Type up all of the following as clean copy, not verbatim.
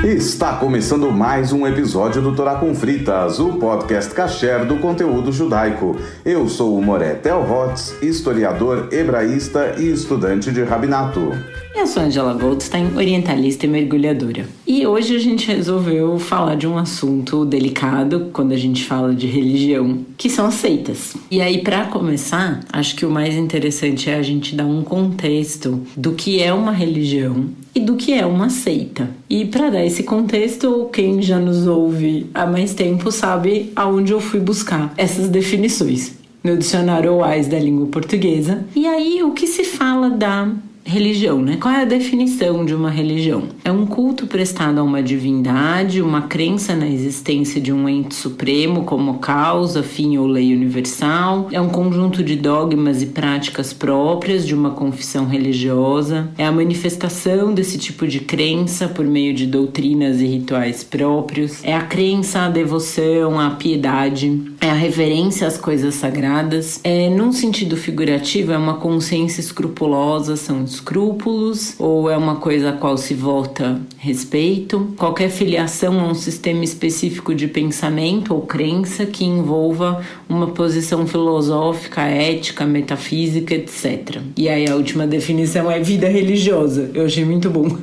Está começando mais um episódio do Torá com Fritas, o podcast kasher do conteúdo judaico. Eu sou o Moré Tel Hotz, historiador hebraísta e estudante de rabinato. Eu sou Angela Goldstein, orientalista e mergulhadora. E hoje a gente resolveu falar de um assunto delicado quando a gente fala de religião, que são as seitas. E aí, para começar, acho que o mais interessante é a gente dar um contexto do que é uma religião e do que é uma seita. E para dar esse contexto, quem já nos ouve há mais tempo sabe aonde eu fui buscar essas definições. No dicionário OAS da língua portuguesa. E aí, o que se fala da religião, né? Qual é a definição de uma religião? É um culto prestado a uma divindade, uma crença na existência de um ente supremo como causa, fim ou lei universal. É um conjunto de dogmas e práticas próprias de uma confissão religiosa. É a manifestação desse tipo de crença por meio de doutrinas e rituais próprios. É a crença, a devoção, a piedade. É a reverência às coisas sagradas. Num sentido figurativo, é uma consciência escrupulosa, são escrúpulos, ou é uma coisa a qual se vota respeito. Qualquer filiação a um sistema específico de pensamento ou crença que envolva uma posição filosófica, ética, metafísica, etc. E aí a última definição é vida religiosa. Eu achei muito bom.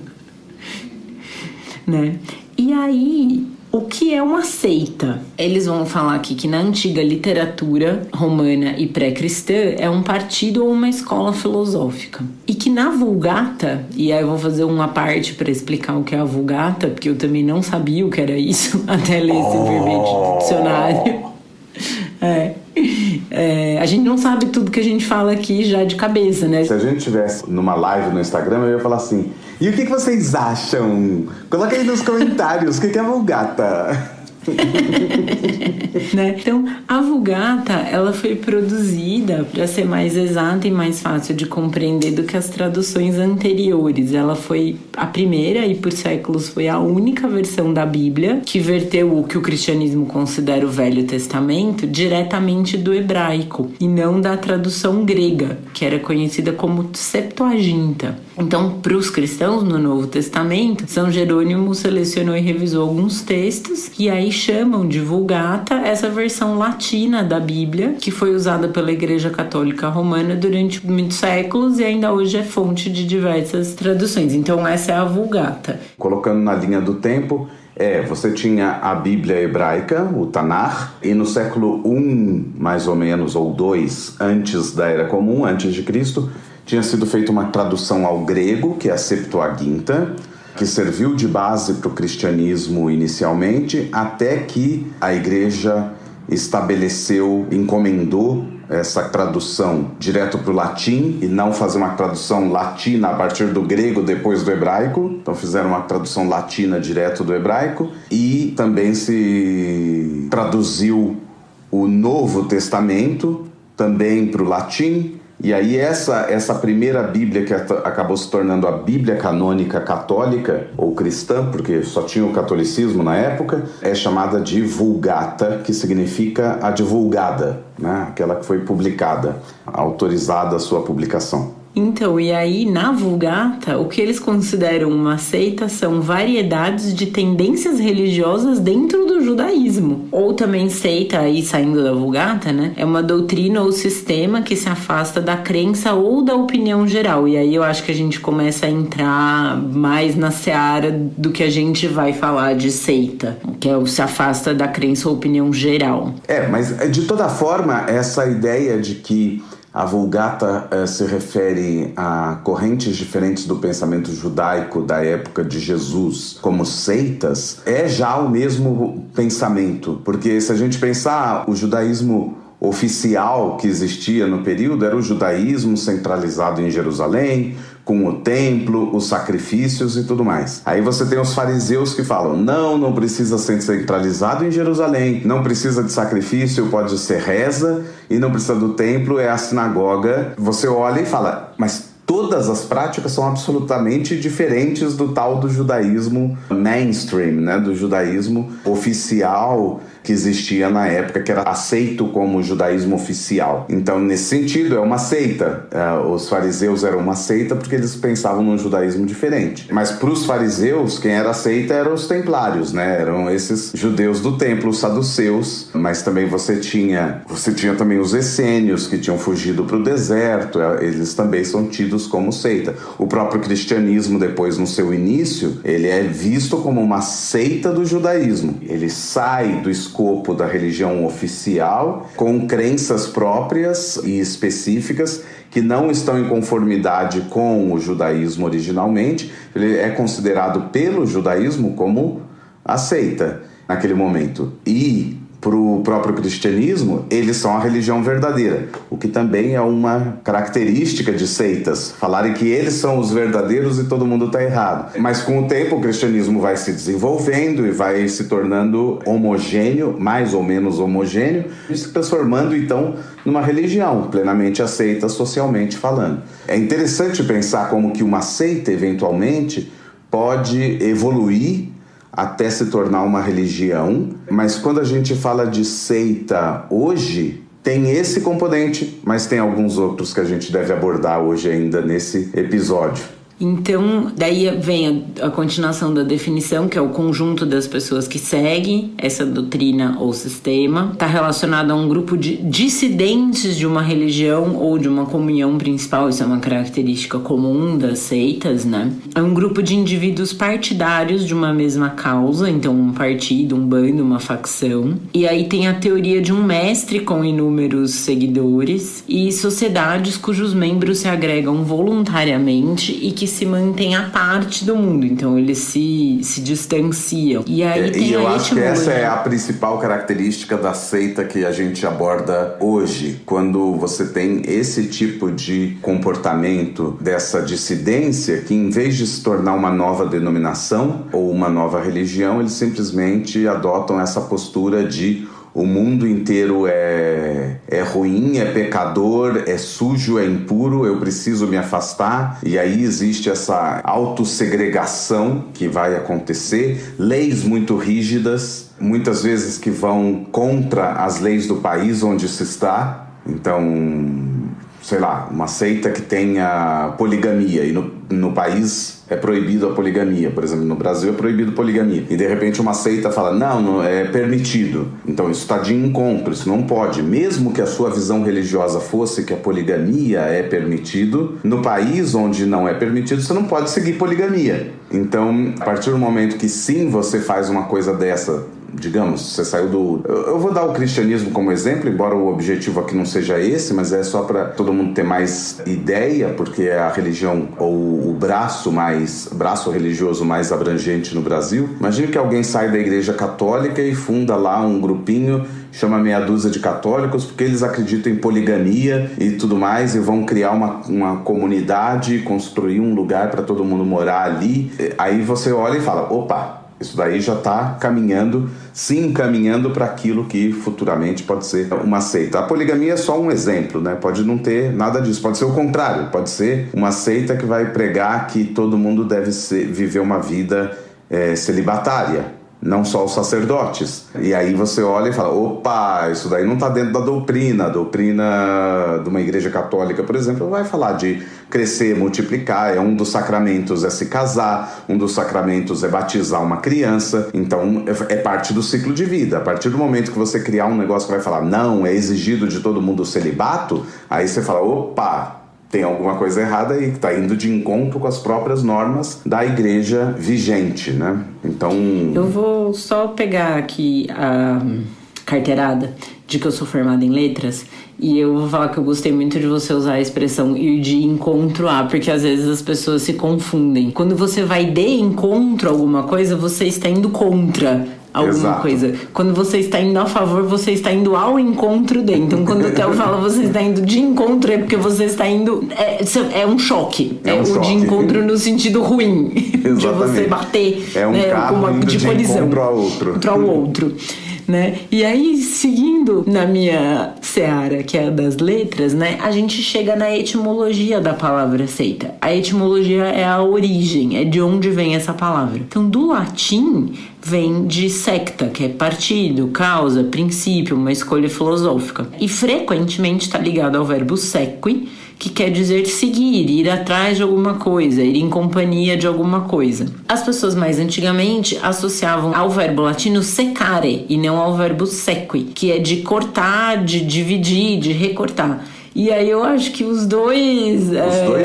Né? E aí, o que é uma seita? Eles vão falar aqui que na antiga literatura romana e pré-cristã é um partido ou uma escola filosófica. E que na Vulgata, e aí eu vou fazer uma parte para explicar o que é a Vulgata, porque eu também não sabia o que era isso até ler esse verbete do dicionário. A gente não sabe tudo que a gente fala aqui já de cabeça, né? Se a gente tivesse numa live no Instagram, eu ia falar assim: e o que vocês acham? Coloca aí nos comentários, o que é a Vulgata? Né? Então, a Vulgata, ela foi produzida para ser mais exata e mais fácil de compreender do que as traduções anteriores. Ela foi a primeira e por séculos foi a única versão da Bíblia que verteu o que o cristianismo considera o Velho Testamento diretamente do hebraico e não da tradução grega, que era conhecida como Septuaginta. Então, para os cristãos no Novo Testamento, São Jerônimo selecionou e revisou alguns textos e aí chamam de Vulgata essa versão latina da Bíblia, que foi usada pela Igreja Católica Romana durante muitos séculos e ainda hoje é fonte de diversas traduções. Então, essa é a Vulgata. Colocando na linha do tempo, você tinha a Bíblia hebraica, o Tanakh, e no século I, mais ou menos, ou 2, antes da Era Comum, antes de Cristo, tinha sido feita uma tradução ao grego, que é a Septuaginta, que serviu de base para o cristianismo inicialmente, até que a igreja encomendou essa tradução direto para o latim e não fazer uma tradução latina a partir do grego depois do hebraico. Então fizeram uma tradução latina direto do hebraico e também se traduziu o Novo Testamento também para o latim. E aí essa primeira Bíblia que acabou se tornando a Bíblia canônica católica ou cristã, porque só tinha o catolicismo na época, é chamada de Vulgata, que significa a divulgada, né? Aquela que foi publicada, autorizada a sua publicação. Então, e aí na Vulgata, o que eles consideram uma seita são variedades de tendências religiosas dentro do judaísmo. Ou também seita, aí saindo da Vulgata, né? É uma doutrina ou sistema que se afasta da crença ou da opinião geral. E aí eu acho que a gente começa a entrar mais na seara do que a gente vai falar de seita, que é o se afasta da crença ou opinião geral. Mas de toda forma, essa ideia de que a Vulgata se refere a correntes diferentes do pensamento judaico da época de Jesus como seitas, é já o mesmo pensamento. Porque se a gente pensar, o judaísmo oficial que existia no período era o judaísmo centralizado em Jerusalém, com o templo, os sacrifícios e tudo mais. Aí você tem os fariseus que falam, não precisa ser centralizado em Jerusalém, não precisa de sacrifício, pode ser reza, e não precisa do templo, é a sinagoga. Você olha e fala, mas todas as práticas são absolutamente diferentes do tal do judaísmo mainstream, né? Do judaísmo oficial que existia na época, que era aceito como judaísmo oficial. Então, nesse sentido, é uma seita. Os fariseus eram uma seita porque eles pensavam num judaísmo diferente. Mas para os fariseus, quem era seita eram os templários, né? Eram esses judeus do templo, os saduceus. Mas também você tinha também os essênios, que tinham fugido para o deserto. Eles também são tidos como seita. O próprio cristianismo, depois, no seu início, ele é visto como uma seita do judaísmo. Ele sai do escopo da religião oficial com crenças próprias e específicas que não estão em conformidade com o judaísmo originalmente. Ele é considerado pelo judaísmo como a seita naquele momento. E para o próprio cristianismo, eles são a religião verdadeira, o que também é uma característica de seitas, falarem que eles são os verdadeiros e todo mundo está errado. Mas com o tempo o cristianismo vai se desenvolvendo e vai se tornando homogêneo, mais ou menos homogêneo, e se transformando então numa religião plenamente aceita socialmente falando. É interessante pensar como que uma seita eventualmente pode evoluir até se tornar uma religião, mas quando a gente fala de seita hoje, tem esse componente, mas tem alguns outros que a gente deve abordar hoje ainda nesse episódio. Então, daí vem a continuação da definição, que é o conjunto das pessoas que seguem essa doutrina ou sistema. Está relacionado a um grupo de dissidentes de uma religião ou de uma comunhão principal. Isso é uma característica comum das seitas, né? É um grupo de indivíduos partidários de uma mesma causa. Então, um partido, um bando, uma facção. E aí tem a teoria de um mestre com inúmeros seguidores e sociedades cujos membros se agregam voluntariamente e que se mantém à parte do mundo, então eles se distanciam. E aí tem eu acho que essa é a principal característica da seita que a gente aborda hoje. Quando você tem esse tipo de comportamento, dessa dissidência, que em vez de se tornar uma nova denominação ou uma nova religião, eles simplesmente adotam essa postura de o mundo inteiro é ruim, é pecador, é sujo, é impuro, eu preciso me afastar. E aí existe essa autossegregação que vai acontecer, leis muito rígidas, muitas vezes que vão contra as leis do país onde se está. Então, sei lá, uma seita que tenha poligamia e no país é proibido a poligamia. Por exemplo, no Brasil é proibido poligamia. E de repente uma seita fala, não é permitido. Então isso está de encontro, isso não pode. Mesmo que a sua visão religiosa fosse que a poligamia é permitido, no país onde não é permitido, você não pode seguir poligamia. Então, a partir do momento que sim, você faz uma coisa dessa, digamos, você saiu do... Eu vou dar o cristianismo como exemplo, embora o objetivo aqui não seja esse, mas é só para todo mundo ter mais ideia, porque é a religião ou o braço religioso mais abrangente no Brasil. Imagina que alguém sai da igreja católica e funda lá um grupinho, chama meia dúzia de católicos, porque eles acreditam em poligamia e tudo mais, e vão criar uma comunidade, construir um lugar para todo mundo morar ali. Aí você olha e fala, opa, isso daí já está se encaminhando para aquilo que futuramente pode ser uma seita. A poligamia é só um exemplo, né? Pode não ter nada disso, pode ser o contrário, pode ser uma seita que vai pregar que todo mundo deve viver uma vida celibatária, não só os sacerdotes. E aí você olha e fala, opa, isso daí não está dentro da doutrina. A doutrina de uma igreja católica, por exemplo, vai falar de crescer, multiplicar, um dos sacramentos é se casar, um dos sacramentos é batizar uma criança. Então é parte do ciclo de vida. A partir do momento que você criar um negócio que vai falar, não, é exigido de todo mundo o celibato, aí você fala, opa, tem alguma coisa errada aí, que está indo de encontro com as próprias normas da igreja vigente, né? Então... Eu vou só pegar aqui a carteirada de que eu sou formada em letras e eu vou falar que eu gostei muito de você usar a expressão ir de encontro a, porque às vezes as pessoas se confundem. Quando você vai de encontro a alguma coisa, você está indo contra alguma Exato. Coisa. Quando você está indo a favor, você está indo ao encontro de. Então, quando o Theo fala você está indo de encontro, é porque você está indo... É um choque. É um o choque. de encontro no sentido ruim. Exatamente. De você bater com uma indo de colisão. encontro ao outro. Para o outro. né? E aí, seguindo na minha seara, que é a das letras, né? A gente chega na etimologia da palavra seita. A etimologia é a origem, é de onde vem essa palavra. Então, do latim vem de secta, que é partido, causa, princípio, uma escolha filosófica. E frequentemente está ligado ao verbo sequi, que quer dizer seguir, ir atrás de alguma coisa, ir em companhia de alguma coisa. As pessoas mais antigamente associavam ao verbo latino secare e não ao verbo sequi, que é de cortar, de dividir, de recortar. E aí eu acho que os dois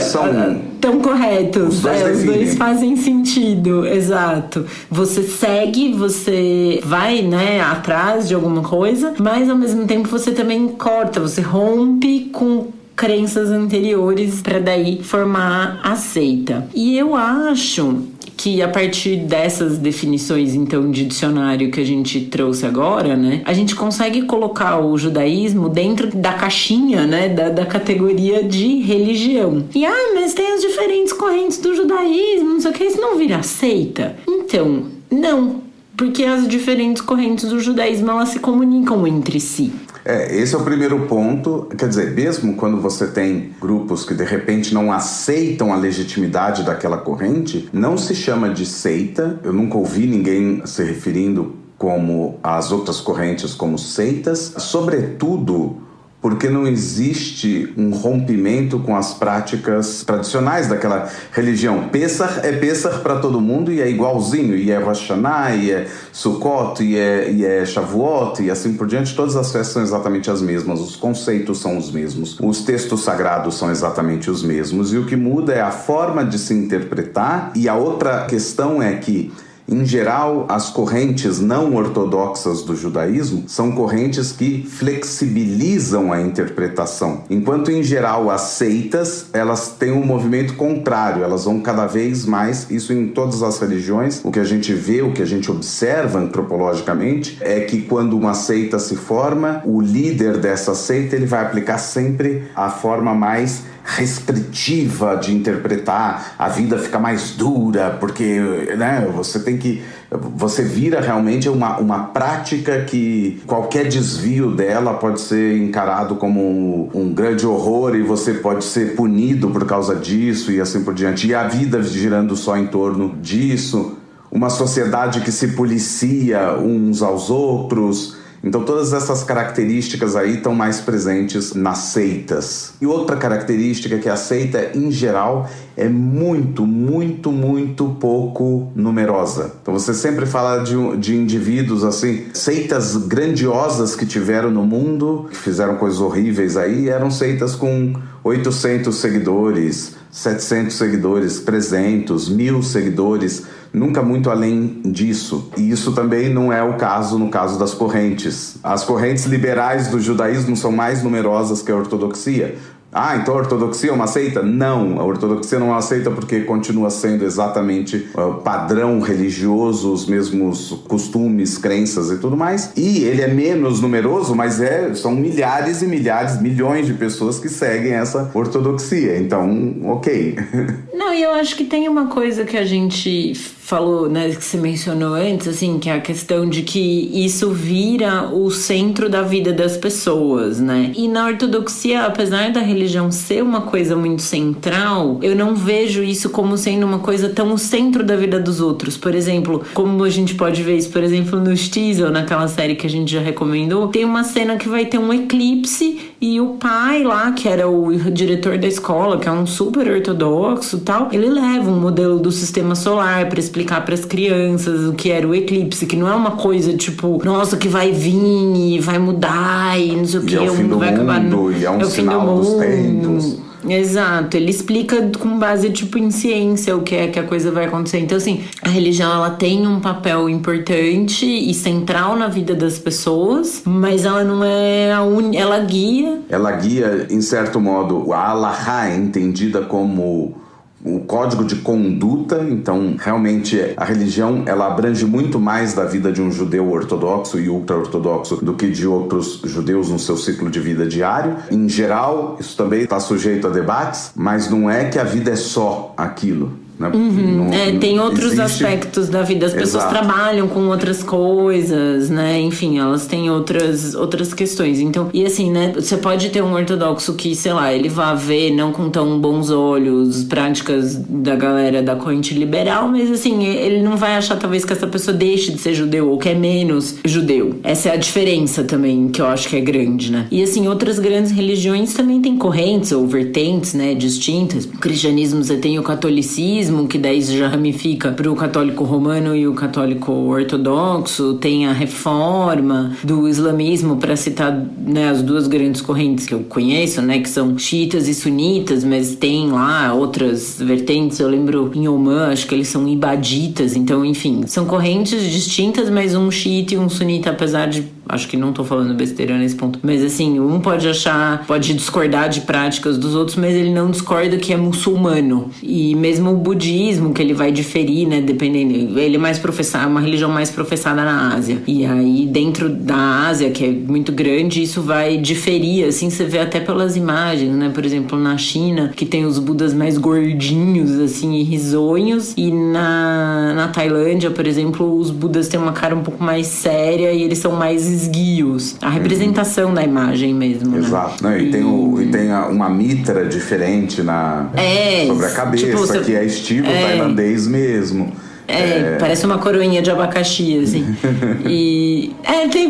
são tão corretos. Os dois fazem sentido, exato. Você segue, você vai, né, atrás de alguma coisa, mas ao mesmo tempo você também corta, você rompe com crenças anteriores para daí formar a seita. E eu acho que a partir dessas definições, então, de dicionário que a gente trouxe agora, né, a gente consegue colocar o judaísmo dentro da caixinha, né, da categoria de religião. E, mas tem as diferentes correntes do judaísmo, não sei o que, isso não vira seita? Então, não, porque as diferentes correntes do judaísmo, elas se comunicam entre si. Esse é o primeiro ponto. Quer dizer, mesmo quando você tem grupos que de repente não aceitam a legitimidade daquela corrente, não se chama de seita. Eu nunca ouvi ninguém se referindo como as outras correntes como seitas, sobretudo porque não existe um rompimento com as práticas tradicionais daquela religião. Pesach é Pesach para todo mundo e é igualzinho, e é Rosh Hashanah, e é Sukkot, e é Shavuot, e assim por diante. Todas as festas são exatamente as mesmas, os conceitos são os mesmos, os textos sagrados são exatamente os mesmos, e o que muda é a forma de se interpretar. E a outra questão é que, em geral, as correntes não ortodoxas do judaísmo são correntes que flexibilizam a interpretação, enquanto, em geral, as seitas, elas têm um movimento contrário, elas vão cada vez mais, isso em todas as religiões, o que a gente vê, o que a gente observa antropologicamente, é que quando uma seita se forma, o líder dessa seita, ele vai aplicar sempre a forma mais restritiva de interpretar, a vida fica mais dura, porque, né, você vira realmente uma prática que qualquer desvio dela pode ser encarado como um grande horror e você pode ser punido por causa disso e assim por diante. E a vida girando só em torno disso, uma sociedade que se policia uns aos outros. Então todas essas características aí estão mais presentes nas seitas. E outra característica é que a seita, em geral, é muito, muito, muito pouco numerosa. Então você sempre fala de indivíduos assim, seitas grandiosas que tiveram no mundo, que fizeram coisas horríveis aí, eram seitas com 800 seguidores, 700 seguidores, 300, 1000 seguidores, nunca muito além disso. E isso também não é o caso no caso das correntes. As correntes liberais do judaísmo são mais numerosas que a ortodoxia. Então a ortodoxia é uma seita? Não, a ortodoxia não é uma seita porque continua sendo exatamente o padrão religioso, os mesmos costumes, crenças e tudo mais. E ele é menos numeroso, mas são milhares e milhares, milhões de pessoas que seguem essa ortodoxia. Então, ok. Não, e eu acho que tem uma coisa que a gente falou, né, que você mencionou antes, assim, que é a questão de que isso vira o centro da vida das pessoas, né? E na ortodoxia, apesar da religião ser uma coisa muito central, eu não vejo isso como sendo uma coisa tão o centro da vida dos outros. Por exemplo, como a gente pode ver isso, por exemplo, no Shtisel, naquela série que a gente já recomendou, tem uma cena que vai ter um eclipse e o pai lá, que era o diretor da escola, que é um super ortodoxo e tal, ele leva um modelo do sistema solar pra explicar para as crianças o que era o eclipse, que não é uma coisa tipo, nossa, que vai vir e vai mudar e não sei o que, o mundo vai acabar. E é um sinal dos tempos. Exato, ele explica com base tipo em ciência o que é que a coisa vai acontecer. Então assim, a religião ela tem um papel importante e central na vida das pessoas, mas ela não é ela guia. Ela guia, em certo modo, a Halahá é entendida como o código de conduta. Então realmente a religião ela abrange muito mais da vida de um judeu ortodoxo e ultra-ortodoxo do que de outros judeus no seu ciclo de vida diário. Em geral, isso também está sujeito a debates, mas não é que a vida é só aquilo. né? Tem outros aspectos da vida. As pessoas trabalham com outras coisas, né? Enfim, elas têm outras questões. Então, e assim, né? Você pode ter um ortodoxo que, sei lá, ele vai ver não com tão bons olhos práticas da galera da corrente liberal, mas assim, ele não vai achar talvez que essa pessoa deixe de ser judeu ou que é menos judeu. Essa é a diferença também, que eu acho que é grande, né? E assim, outras grandes religiões também têm correntes ou vertentes, né, distintas. O cristianismo você tem o catolicismo, que daí já ramifica para o católico romano e o católico ortodoxo. Tem a reforma do islamismo, para citar, né, as duas grandes correntes que eu conheço, né, que são xiitas e sunitas, mas tem lá outras vertentes. Eu lembro em Omã, acho que eles são ibaditas. Então, enfim, são correntes distintas, mas um xiita e um sunita, apesar de, acho que não tô falando besteira nesse ponto, mas assim, um pode discordar de práticas dos outros, mas ele não discorda que é muçulmano. E mesmo o budismo, que ele vai diferir, né, dependendo, ele é mais professado, uma religião mais professada na Ásia. E aí, dentro da Ásia, que é muito grande, isso vai diferir, assim, você vê até pelas imagens, né, por exemplo, na China, que tem os budas mais gordinhos, assim, e risonhos, e na Tailândia, por exemplo, os budas têm uma cara um pouco mais séria e eles são mais esguios. A representação da imagem mesmo, Exato. né? E tem uma mitra diferente sobre a cabeça, tipo, que é estilo tailandês mesmo. Parece uma coroinha de abacaxi, assim.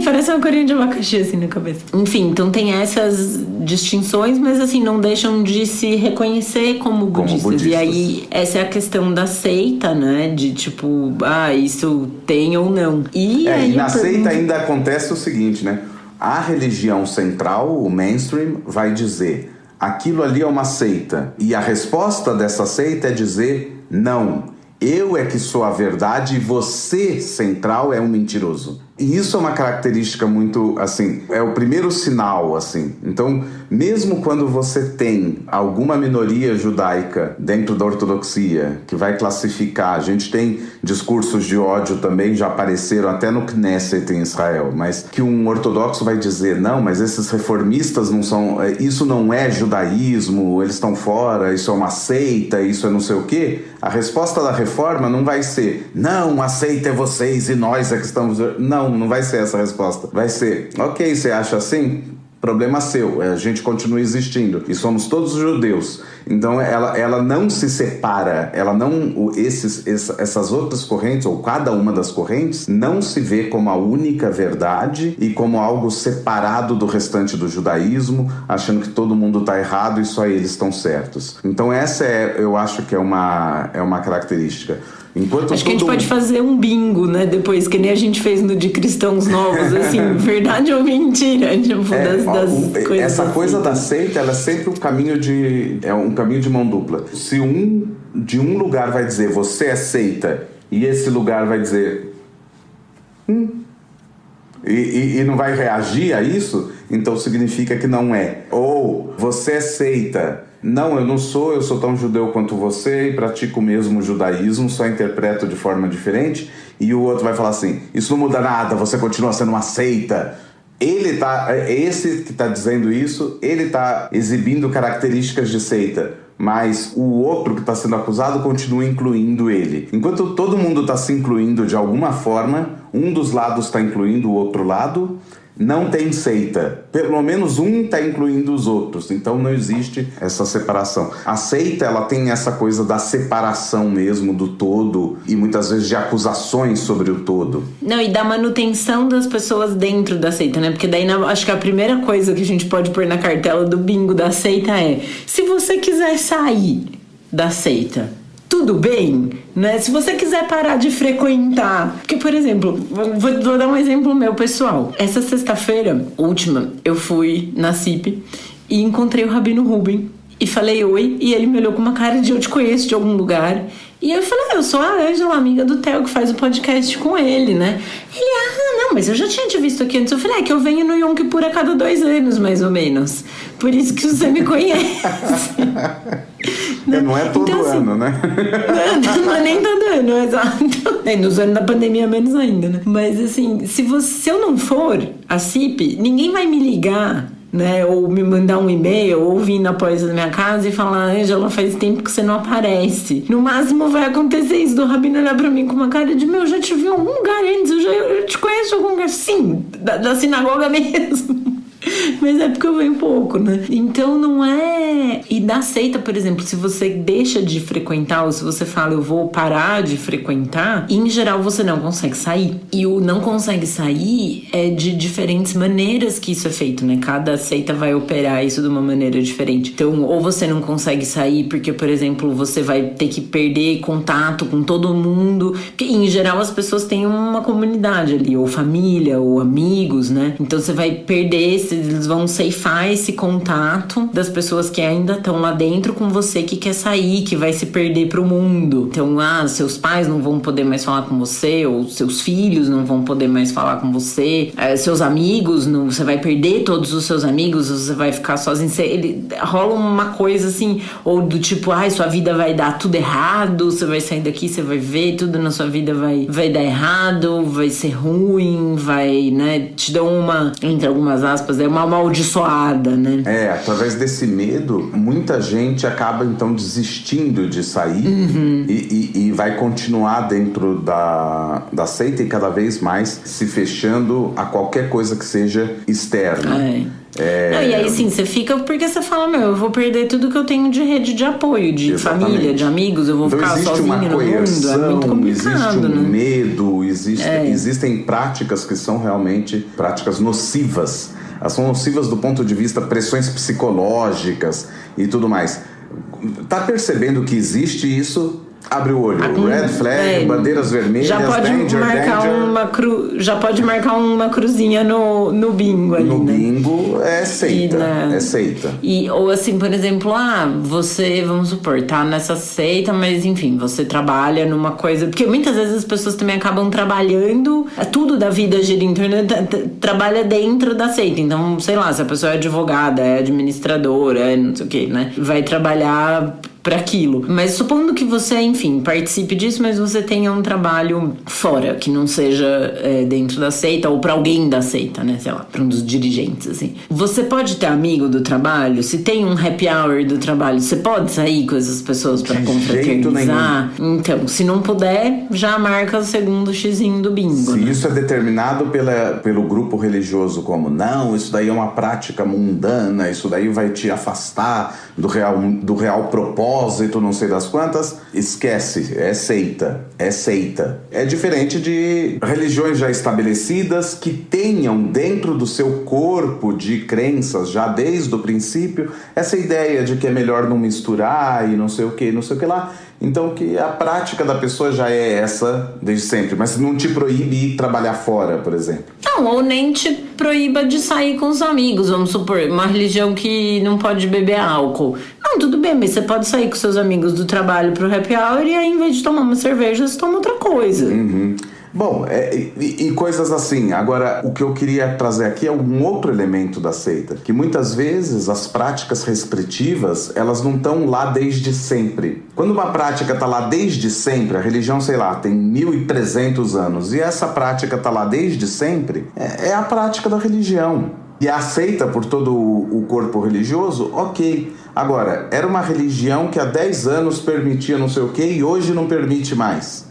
Parece uma coroinha de abacaxi, assim, na cabeça. Enfim, então tem essas distinções, mas, assim, não deixam de se reconhecer como budistas. E aí, essa é a questão da seita, né? De, tipo, isso tem ou não. E na seita ainda acontece o seguinte, né? A religião central, o mainstream, vai dizer: aquilo ali é uma seita. E a resposta dessa seita é dizer: não, eu é que sou a verdade e você, central, é um mentiroso. E isso é uma característica muito, assim, é o primeiro sinal, assim. Então, mesmo quando você tem alguma minoria judaica dentro da ortodoxia que vai classificar, a gente tem discursos de ódio também, já apareceram até no Knesset em Israel, mas que um ortodoxo vai dizer: não, mas esses reformistas não são, isso não é judaísmo, eles estão fora, isso é uma seita, isso é não sei o quê. A resposta da reforma não vai ser: não, a seita é vocês e nós é que estamos... Não vai ser essa a resposta. Vai ser: ok, você acha assim? Problema seu, a gente continua existindo e somos todos judeus. Então ela não se separa, ela não, essas outras correntes, ou cada uma das correntes, não se vê como a única verdade e como algo separado do restante do judaísmo, achando que todo mundo está errado e só eles estão certos. Então essa eu acho que é uma característica. Acho que a gente pode fazer um bingo, né? Depois, que nem a gente fez no de Cristãos Novos, assim, verdade ou mentira, tipo, das coisas. Essa coisa da seita, ela é sempre um caminho de mão dupla. Se de um lugar vai dizer você é seita, e esse lugar vai dizer e não vai reagir a isso, então significa que não é. Ou você é seita, não, eu não sou, eu sou tão judeu quanto você e pratico o mesmo judaísmo, só interpreto de forma diferente. E o outro vai falar assim: isso não muda nada, você continua sendo uma seita. Esse que está dizendo isso, ele está exibindo características de seita, mas o outro que está sendo acusado continua incluindo ele. Enquanto todo mundo está se incluindo de alguma forma, um dos lados está incluindo o outro lado, não tem seita. Pelo menos um está incluindo os outros. Então não existe essa separação. A seita, ela tem essa coisa da separação mesmo do todo e muitas vezes de acusações sobre o todo. Não, e da manutenção das pessoas dentro da seita, né? Porque daí acho que a primeira coisa que a gente pode pôr na cartela do bingo da seita é: se você quiser sair da seita, tudo bem, né? Se você quiser parar de frequentar... Porque, por exemplo, vou dar um exemplo meu pessoal. Essa sexta-feira última, eu fui na CIP e encontrei o Rabino Ruben e falei oi, e ele me olhou com uma cara de: eu te conheço de algum lugar. E eu falei: eu sou a Ângela, amiga do Theo, que faz o podcast com ele, né? Ele: não, mas eu já tinha te visto aqui antes. Eu falei: que eu venho no Yom Kippur a cada 2 anos, mais ou menos. Por isso que você me conhece. Não é todo então, ano, né? Não é nem todo ano, exato. Nos anos da pandemia, menos ainda, né? Mas assim, se eu não for a CIP, ninguém vai me ligar né? Ou me mandar um e-mail, ou vir na porta da minha casa e falar: Ângela, faz tempo que você não aparece. No máximo vai acontecer isso do Rabino olhar pra mim com uma cara de: meu, eu já te vi em algum lugar antes, eu te conheço em algum lugar. Sim, da sinagoga mesmo. Mas é porque eu venho pouco, né? Então não é... E da seita, por exemplo, se você deixa de frequentar, ou se você fala, eu vou parar de frequentar, em geral você não consegue sair. E o não consegue sair é de diferentes maneiras que isso é feito, né? Cada seita vai operar isso de uma maneira diferente. Então, ou você não consegue sair porque, por exemplo, você vai ter que perder contato com todo mundo. Porque, em geral, as pessoas têm uma comunidade ali, ou família, ou amigos, né? Então você vai perder, eles vão ceifar esse contato das pessoas que ainda estão lá dentro com você, que quer sair, que vai se perder pro mundo. Então, seus pais não vão poder mais falar com você, ou seus filhos não vão poder mais falar com você, seus amigos, você vai perder todos os seus amigos, você vai ficar sozinho. Rola uma coisa assim, ou do tipo, sua vida vai dar tudo errado, você vai sair daqui, você vai ver, tudo na sua vida vai dar errado, vai ser ruim, vai, né, te dão uma, entre algumas aspas, uma amaldiçoada, né? Através desse medo, muita gente acaba então desistindo de sair e vai continuar dentro da seita e cada vez mais se fechando a qualquer coisa que seja externa. Não, e aí sim, você fica porque você fala, eu vou perder tudo que eu tenho de rede de apoio, de família, de amigos, eu vou ficar sozinho no mundo, é muito complicado, existe um né? medo, existem práticas que são realmente práticas nocivas. Elas são nocivas do ponto de vista pressões psicológicas e tudo mais. Tá percebendo que existe isso? Abre o olho. Red flag, bandeiras vermelhas, já pode marcar uma cruzinha no bingo ali, né? Bingo é seita. É seita. Ou assim, por exemplo, você, vamos supor, tá nessa seita, mas enfim, você trabalha numa coisa... Porque muitas vezes as pessoas também acabam trabalhando... Tudo da vida gira em torno... Trabalha dentro da seita. Então, sei lá, se a pessoa é advogada, é administradora, não sei o que, né? Vai trabalhar para aquilo. Mas supondo que você, enfim, participe disso, mas você tenha um trabalho fora, que não seja dentro da seita ou para alguém da seita, né? Sei lá, para um dos dirigentes, assim. Você pode ter amigo do trabalho? Se tem um happy hour do trabalho, você pode sair com essas pessoas para confraternizar? Então, se não puder, já marca o segundo xizinho do bingo. Se isso é determinado pelo grupo religioso como, não, isso daí é uma prática mundana, isso daí vai te afastar do real propósito, não sei das quantas, esquece, é seita. É diferente de religiões já estabelecidas que tenham dentro do seu corpo de crenças, já desde o princípio, essa ideia de que é melhor não misturar e não sei o que lá. Então que a prática da pessoa já é essa desde sempre, mas não te proíbe ir trabalhar fora, por exemplo. Não, ou nem te proíba de sair com os amigos, vamos supor, uma religião que não pode beber álcool. Não, tudo bem, mas você pode sair com seus amigos do trabalho pro happy hour e aí, em vez de tomar uma cerveja, você toma outra coisa. Bom, e coisas assim. Agora, o que eu queria trazer aqui é um outro elemento da seita, que muitas vezes as práticas restritivas, elas não estão lá desde sempre. Quando uma prática está lá desde sempre, a religião, sei lá, tem 1.300 anos, e essa prática está lá desde sempre, é a prática da religião. E é aceita por todo o corpo religioso, ok. Agora, era uma religião que há 10 anos permitia não sei o quê e hoje não permite mais.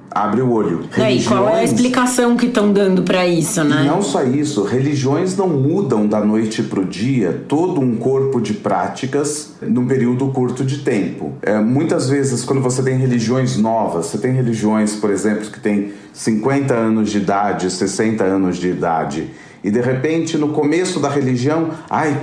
Abre o olho. E qual é a explicação que estão dando para isso, né? E não só isso, religiões não mudam da noite para o dia todo um corpo de práticas num período curto de tempo. Muitas vezes, quando você tem religiões novas, você tem religiões, por exemplo, que têm 50 anos de idade, 60 anos de idade, e de repente, no começo da religião,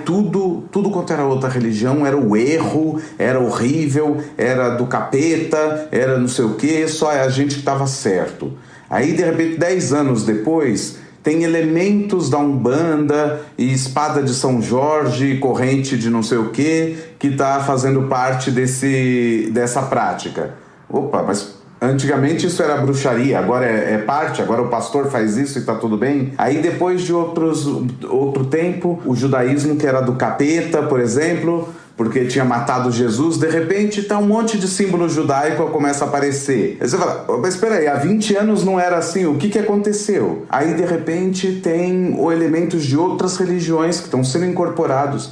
tudo quanto era outra religião era o erro, era horrível, era do capeta, era não sei o quê, só a gente que estava certo. Aí, de repente, 10 anos depois, tem elementos da Umbanda e espada de São Jorge, corrente de não sei o quê, que está fazendo parte dessa prática. Opa, mas... Antigamente isso era bruxaria, agora é parte, agora o pastor faz isso e tá tudo bem. Aí depois de outro tempo, o judaísmo que era do capeta, por exemplo, porque tinha matado Jesus, de repente tá um monte de símbolo judaico começa a aparecer. Aí você fala, mas espera aí, há 20 anos não era assim, o que aconteceu? Aí de repente tem elementos de outras religiões que estão sendo incorporados.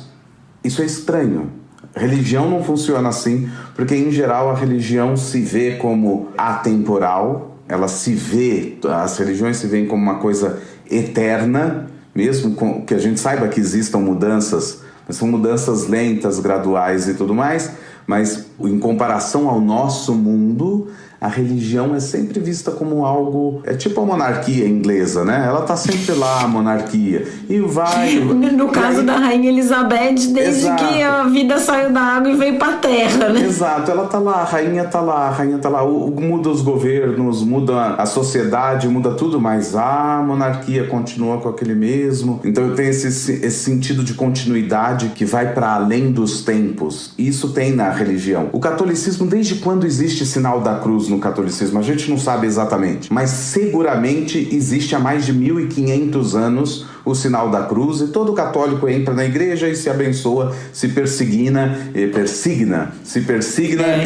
Isso é estranho. Religião não funciona assim, porque em geral a religião se vê como atemporal, as religiões se veem como uma coisa eterna, mesmo que a gente saiba que existam mudanças, mas são mudanças lentas, graduais e tudo mais, mas em comparação ao nosso mundo, a religião é sempre vista como algo... É tipo a monarquia inglesa, né? Ela tá sempre lá, a monarquia. E vai... No caso da Rainha Elizabeth, desde Exato. que a vida saiu da água e veio pra terra, né? Exato, ela tá lá, a rainha tá lá. Muda os governos, muda a sociedade, muda tudo, mas a monarquia continua com aquele mesmo. Então eu tenho esse sentido de continuidade que vai para além dos tempos. Isso tem na religião. O catolicismo, desde quando existe sinal da cruz no catolicismo? A gente não sabe exatamente, mas seguramente existe há mais de 1500 anos o sinal da cruz, e todo católico entra na igreja e se abençoa, se persigna e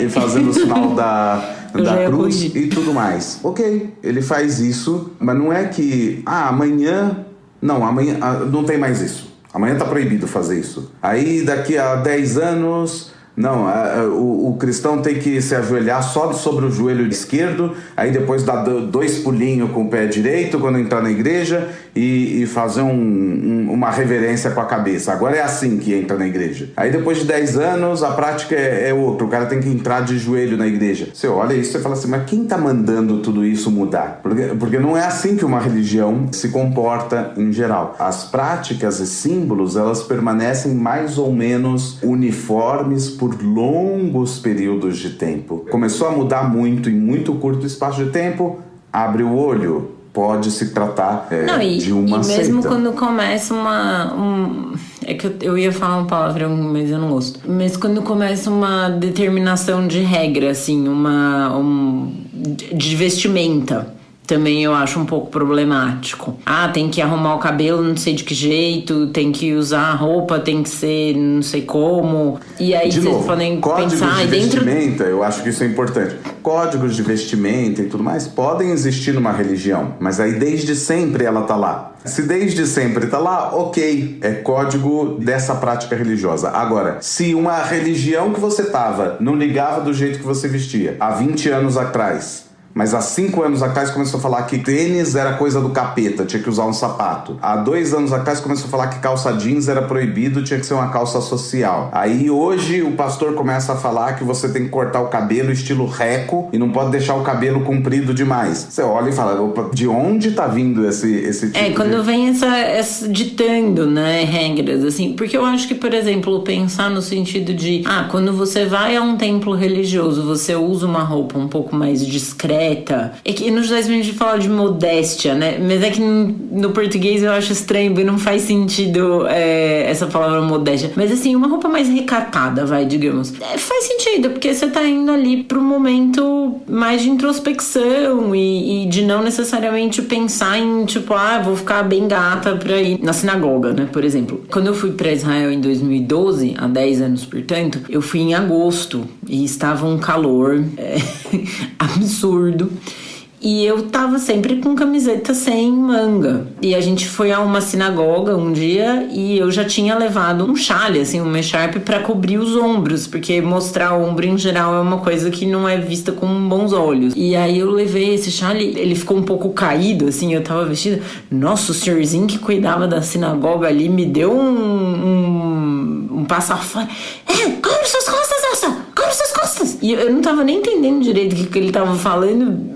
fazendo o sinal da cruz e tudo mais. Ok, ele faz isso, mas não é que amanhã não tem mais isso. Amanhã tá proibido fazer isso. Aí daqui a 10 anos... Não, o cristão tem que se ajoelhar só sobre o joelho esquerdo, aí depois dar 2 pulinhos com o pé direito quando entrar na igreja e fazer uma reverência com a cabeça. Agora é assim que entra na igreja. Aí depois de 10 anos a prática é outra, o cara tem que entrar de joelho na igreja. Você olha isso e fala assim, mas quem tá mandando tudo isso mudar? Porque não é assim que uma religião se comporta em geral. As práticas e símbolos, elas permanecem mais ou menos uniformes por longos períodos de tempo. Começou a mudar muito em muito curto espaço de tempo, abre o olho, pode se tratar de uma seita. E mesmo quando começa é que eu ia falar uma palavra, mas eu não gosto. Mas quando começa uma determinação de regra, assim, de vestimenta, também eu acho um pouco problemático. Tem que arrumar o cabelo não sei de que jeito, tem que usar a roupa, tem que ser não sei como. E aí de vocês novo, podem códigos pensar... de vestimenta, eu acho que isso é importante. Códigos de vestimenta e tudo mais podem existir numa religião, mas aí desde sempre ela tá lá. Se desde sempre tá lá, ok, é código dessa prática religiosa. Agora, se uma religião que você tava não ligava do jeito que você vestia há 20 anos atrás, mas há 5 anos atrás começou a falar que tênis era coisa do capeta, tinha que usar um sapato. Há 2 anos atrás começou a falar que calça jeans era proibido, tinha que ser uma calça social. Aí hoje o pastor começa a falar que você tem que cortar o cabelo estilo reco e não pode deixar o cabelo comprido demais. Você olha e fala, opa, de onde tá vindo esse tipo quando vem essa ditando, né, regras, assim. Porque eu acho que, por exemplo, pensar no sentido de... quando você vai a um templo religioso, você usa uma roupa um pouco mais discreta. É que nos judaísmo a gente fala de modéstia, né? Mas é que no português eu acho estranho, porque não faz sentido essa palavra modéstia. Mas assim, uma roupa mais recatada, digamos. Faz sentido, porque você tá indo ali pro momento mais de introspecção e de não necessariamente pensar em, tipo, vou ficar bem gata pra ir na sinagoga, né? Por exemplo, quando eu fui pra Israel em 2012, há 10 anos, portanto, eu fui em agosto e estava um calor absurdo. E eu tava sempre com camiseta sem manga. E a gente foi a uma sinagoga um dia e eu já tinha levado um chale, assim, uma echarpe pra cobrir os ombros, porque mostrar o ombro em geral é uma coisa que não é vista com bons olhos. E aí eu levei esse chale, ele ficou um pouco caído, assim, eu tava vestida. Nossa, o senhorzinho que cuidava da sinagoga ali me deu um passafã. Cobre suas costas, Elsa! Cobre suas costas! E eu não tava nem entendendo direito o que ele tava falando.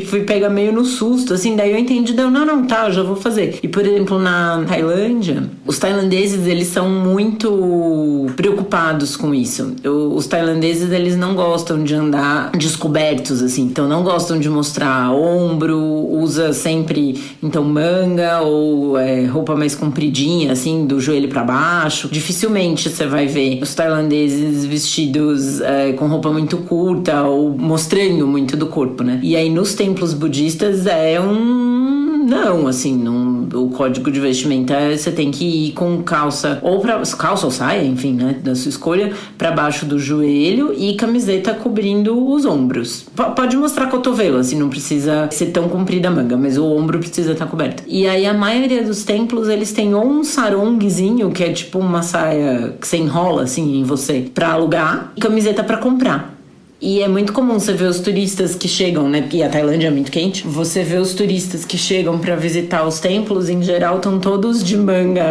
Fui pegar meio no susto, assim, daí eu entendi, eu já vou fazer. E, por exemplo, na Tailândia, os tailandeses, eles são muito preocupados com isso. Os tailandeses, eles não gostam de andar descobertos, assim, então não gostam de mostrar ombro, usa sempre, então, manga ou roupa mais compridinha, assim, do joelho pra baixo. Dificilmente você vai ver os tailandeses vestidos com roupa muito curta ou mostrando muito do corpo, né? E aí nos templos budistas é um não, assim, não, o código de vestimenta você tem que ir com calça ou saia, enfim, né, da sua escolha, pra baixo do joelho e camiseta cobrindo os ombros. Pode mostrar cotovelo, assim, não precisa ser tão comprida a manga, mas o ombro precisa estar coberto. E aí a maioria dos templos, eles têm ou um sarongzinho, que é tipo uma saia que você enrola, assim, em você, pra alugar, e camiseta pra comprar. E é muito comum você ver os turistas que chegam, né? Porque a Tailândia é muito quente. Você vê os turistas que chegam pra visitar os templos, em geral, estão todos de manga,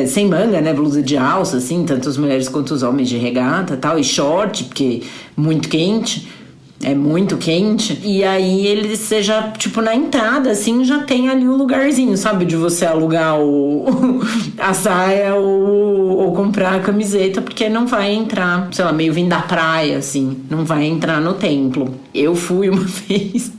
sem manga, né? Blusa de alça, assim, tanto as mulheres quanto os homens de regata e tal, e short, porque muito quente. É muito quente. E aí eles, você já, tipo, na entrada, assim, já tem ali o lugarzinho, sabe? De você alugar a saia ou comprar a camiseta, porque não vai entrar, sei lá, meio vindo da praia, assim. Não vai entrar no templo. Eu fui uma vez.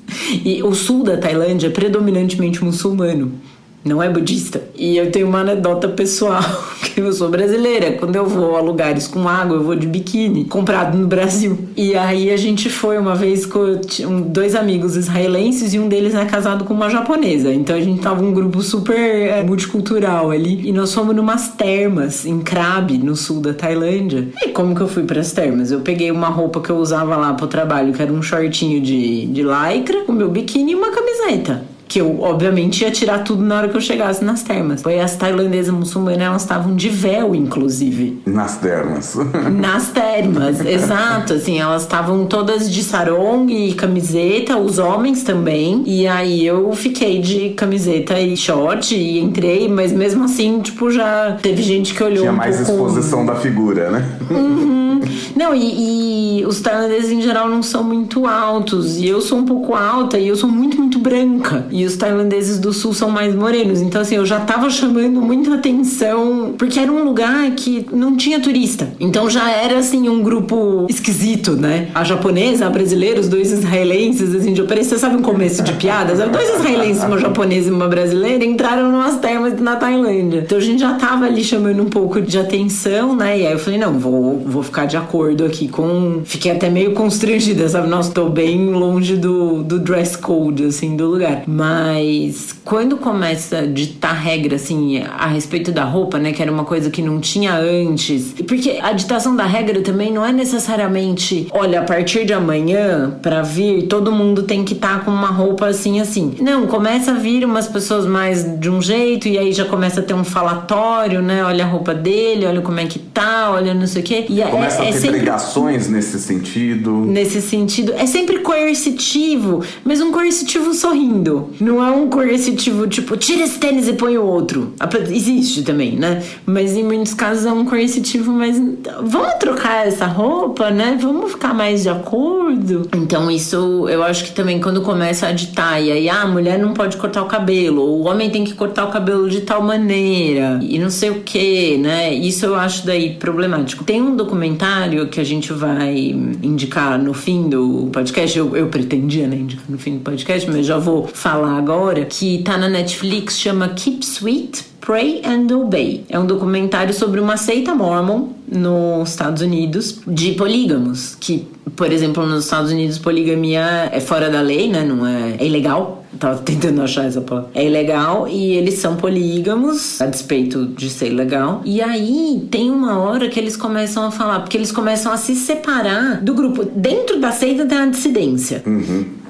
E o sul da Tailândia é predominantemente muçulmano. Não é budista. E eu tenho uma anedota pessoal, que eu sou brasileira. Quando eu vou a lugares com água, eu vou de biquíni, comprado no Brasil. E aí a gente foi uma vez com 2 amigos israelenses e um deles é casado com uma japonesa. Então a gente tava um grupo super multicultural ali. E nós fomos numas termas em Krabi, no sul da Tailândia. E como que eu fui pras termas? Eu peguei uma roupa que eu usava lá pro trabalho, que era um shortinho de lycra, o meu biquíni e uma camiseta. Que eu, obviamente, ia tirar tudo na hora que eu chegasse nas termas. Foi as tailandesas muçulmanas, elas estavam de véu, inclusive. Nas termas. Nas termas, exato. Assim, elas estavam todas de sarong e camiseta, os homens também. E aí eu fiquei de camiseta e short e entrei, mas mesmo assim, tipo, já teve gente que olhou. Tinha mais exposição da figura, né? Uhum. Não, e os tailandeses em geral não são muito altos. E eu sou um pouco alta e eu sou muito, muito branca. E os tailandeses do sul são mais morenos. Então, assim, eu já tava chamando muita atenção, porque era um lugar que não tinha turista. Então já era, assim, um grupo esquisito, né? A japonesa, a brasileira, os 2 israelenses, assim, de parecer, sabe, um começo de piadas? 2 israelenses, uma japonesa e uma brasileira, entraram numas termas na Tailândia. Então a gente já tava ali chamando um pouco de atenção, né? E aí eu falei, não, vou ficar de acordo aqui com... Fiquei até meio constrangida, sabe? Nossa, tô bem longe do dress code, assim, do lugar. Mas quando começa a ditar regra, assim, a respeito da roupa, né, que era uma coisa que não tinha antes, porque a ditação da regra também não é necessariamente, olha, a partir de amanhã, pra vir, todo mundo tem que estar com uma roupa assim, assim. Não, começa a vir umas pessoas mais de um jeito, e aí já começa a ter um falatório, né, olha a roupa dele, olha como é que tá, olha não sei o quê. E começa a ter sempre... pregações nesse sentido. Nesse sentido, é sempre coercitivo, mas um coercitivo sorrindo. Não é um coercitivo tipo, tira esse tênis e põe o outro. Existe também, né? Mas em muitos casos é um coercitivo, mas vamos trocar essa roupa, né? Vamos ficar mais de acordo. Então isso, eu acho que também quando começa a ditar, e aí a mulher não pode cortar o cabelo, o homem tem que cortar o cabelo de tal maneira, e não sei o que, né? Isso eu acho daí problemático. Tem um documentário que a gente vai indicar no fim do podcast, eu pretendia, né, indicar no fim do podcast, mas já vou falar agora, que tá na Netflix, chama Keep Sweet, Pray and Obey. É um documentário sobre uma seita mormon nos Estados Unidos de polígamos, que, por exemplo, nos Estados Unidos poligamia é fora da lei, né? Não é ilegal. Tava tentando achar essa palavra. É ilegal e eles são polígamos, a despeito de ser ilegal. E aí tem uma hora que eles começam a falar, porque eles começam a se separar do grupo. Dentro da seita tem a dissidência.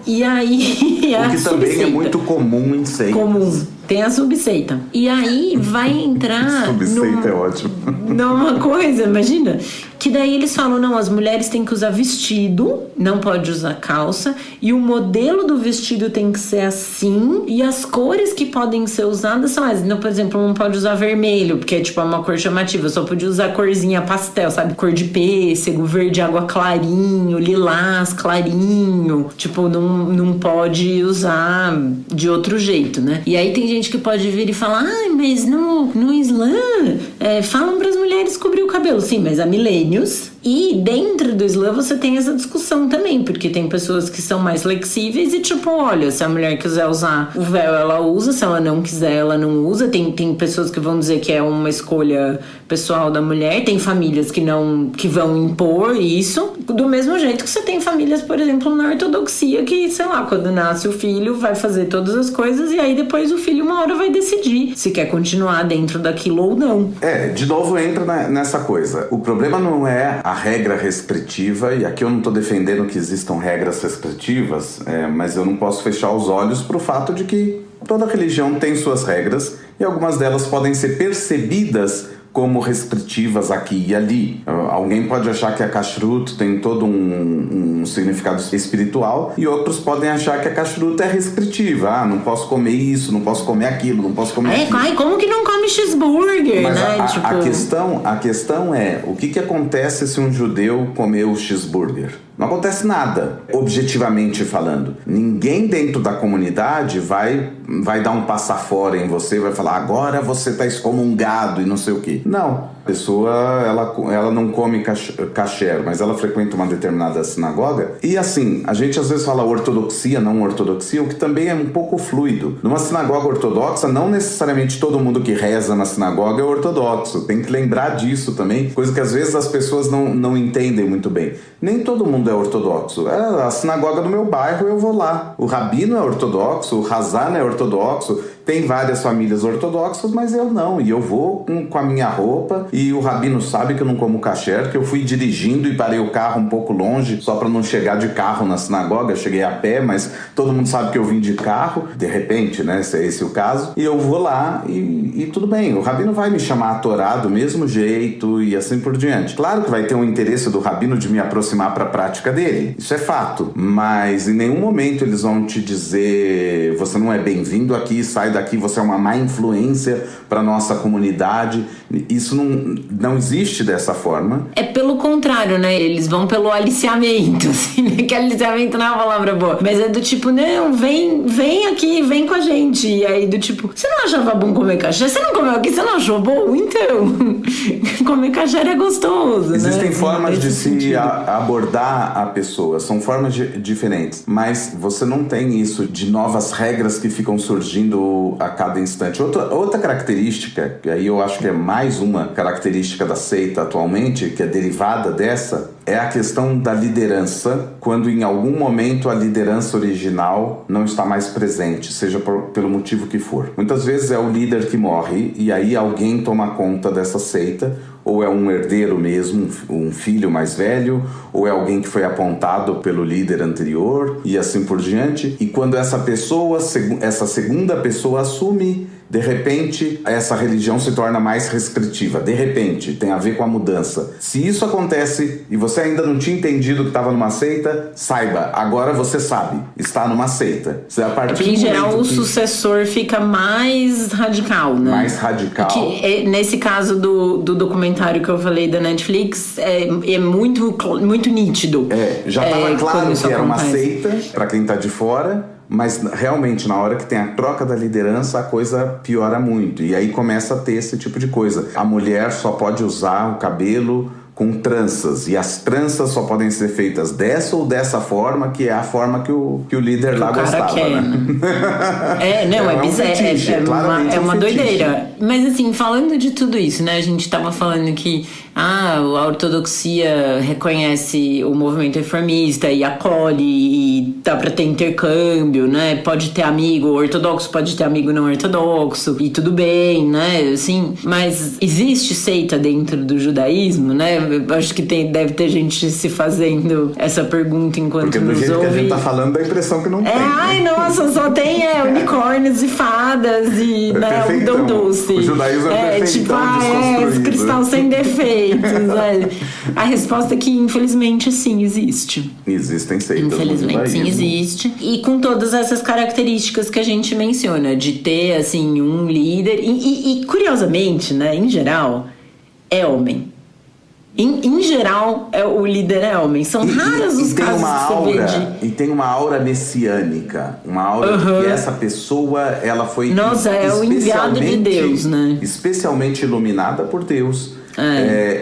E aí o que também é muito comum em seitas. Comum. Tem a subseita. E aí vai entrar... Subseita é ótimo. Numa coisa, imagina. Que daí eles falam, não, as mulheres têm que usar vestido, não pode usar calça, e o modelo do vestido tem que ser assim, e as cores que podem ser usadas são essas. Então, por exemplo, não pode usar vermelho, porque é tipo uma cor chamativa, só podia usar corzinha pastel, sabe? Cor de pêssego, verde água clarinho, lilás clarinho. Tipo, não pode usar de outro jeito, né? E aí tem gente que pode vir e falar, mas no Islã falam para as mulheres cobrir o cabelo. Sim, mas há milênios. E dentro do Islã você tem essa discussão também, porque tem pessoas que são mais flexíveis e tipo, olha, se a mulher quiser usar o véu, ela usa, se ela não quiser, ela não usa. Tem pessoas que vão dizer que é uma escolha pessoal da mulher, tem famílias que vão impor isso. Do mesmo jeito que você tem famílias, por exemplo, na ortodoxia, que, sei lá, quando nasce o filho, vai fazer todas as coisas e aí depois o filho uma hora vai decidir se quer continuar dentro daquilo ou não. De novo entra nessa coisa. O problema não é a regra restritiva, e aqui eu não tô defendendo que existam regras restritivas, mas eu não posso fechar os olhos pro fato de que toda religião tem suas regras e algumas delas podem ser percebidas como restritivas aqui e ali. Alguém pode achar que a kashrut tem todo um significado espiritual e outros podem achar que a kashrut é restritiva. Não posso comer isso, não posso comer aquilo, não posso comer aquilo. Ai, como que não come cheeseburger, mas né? A questão é, o que acontece se um judeu comer o cheeseburger? Não acontece nada, objetivamente falando. Ninguém dentro da comunidade vai dar um passa fora em você, vai falar, agora você está excomungado e não sei o quê. Não. A pessoa, ela não come kasher, mas ela frequenta uma determinada sinagoga. E assim, a gente às vezes fala ortodoxia, não ortodoxia, o que também é um pouco fluido. Numa sinagoga ortodoxa, não necessariamente todo mundo que reza na sinagoga é ortodoxo. Tem que lembrar disso também, coisa que às vezes as pessoas não entendem muito bem. Nem todo mundo é ortodoxo. A sinagoga do meu bairro, eu vou lá. O rabino é ortodoxo, o Hazan é ortodoxo. Tem várias famílias ortodoxas, mas eu não. E eu vou com a minha roupa, e o rabino sabe que eu não como kasher, que eu fui dirigindo e parei o carro um pouco longe, só para não chegar de carro na sinagoga. Eu cheguei a pé, mas todo mundo sabe que eu vim de carro, de repente, né, se é esse o caso. E eu vou lá e tudo bem. O rabino vai me chamar a Torá do mesmo jeito e assim por diante. Claro que vai ter um interesse do rabino de me aproximar para a prática dele. Isso é fato. Mas em nenhum momento eles vão te dizer, você não é bem-vindo aqui, sai daqui, você é uma má influência para nossa comunidade. Isso não existe dessa forma. É pelo contrário, né? Eles vão pelo aliciamento, assim, né? Que aliciamento não é uma palavra boa. Mas é do tipo, não, vem aqui, vem com a gente. E aí do tipo, você não achava bom comer kasher? Você não comeu aqui, você não achou bom? Então, comer kasher é gostoso, Existem né? formas de se abordar a pessoa, são formas diferentes. Mas você não tem isso de novas regras que ficam surgindo a cada instante. Outra característica, que aí eu acho que é mais uma característica da seita atualmente, que é derivada dessa, é a questão da liderança, quando em algum momento a liderança original não está mais presente, seja pelo motivo que for. Muitas vezes é o líder que morre e aí alguém toma conta dessa seita, ou é um herdeiro mesmo, um filho mais velho, ou é alguém que foi apontado pelo líder anterior e assim por diante. E quando essa segunda pessoa assume, de repente, essa religião se torna mais restritiva. De repente, tem a ver com a mudança. Se isso acontece e você ainda não tinha entendido que estava numa seita, saiba, agora você sabe, está numa seita. A partir porque, em geral, o sucessor fica mais radical, né? Mais radical. Que, nesse caso do documentário que eu falei da Netflix, é muito, muito nítido. Já estava claro que era uma seita, para quem está de fora. Mas realmente na hora que tem a troca da liderança a coisa piora muito, e aí começa a ter esse tipo de coisa. A mulher só pode usar o cabelo com tranças, e as tranças só podem ser feitas dessa ou dessa forma, que é a forma que o líder lá gostava, quer, né? É bizarro, é uma doideira. Mas assim, falando de tudo isso, né, a gente tava falando que a ortodoxia reconhece o movimento reformista e acolhe, e dá pra ter intercâmbio, né, pode ter amigo ortodoxo, pode ter amigo não ortodoxo, e tudo bem, né, assim, mas existe seita dentro do judaísmo, né? Eu acho que deve ter gente se fazendo essa pergunta enquanto porque nos ouve. Porque do jeito que a gente tá falando, dá a impressão que não tem. Ai, nossa, só tem unicórnios e fadas e algodão doce. O judaísmo é perfeitão, esse cristal sem defeitos, velho. A resposta é que, infelizmente, sim, existe. Existem seitas. Infelizmente, sim, existe. E com todas essas características que a gente menciona, de ter, assim, um líder. E curiosamente, né, em geral, é homem. Em geral, o líder é homem. São raros os casos que você vê de... E tem uma aura messiânica. Uma aura que essa pessoa, ela foi... Nossa, é o enviado de Deus, né? Especialmente iluminada por Deus.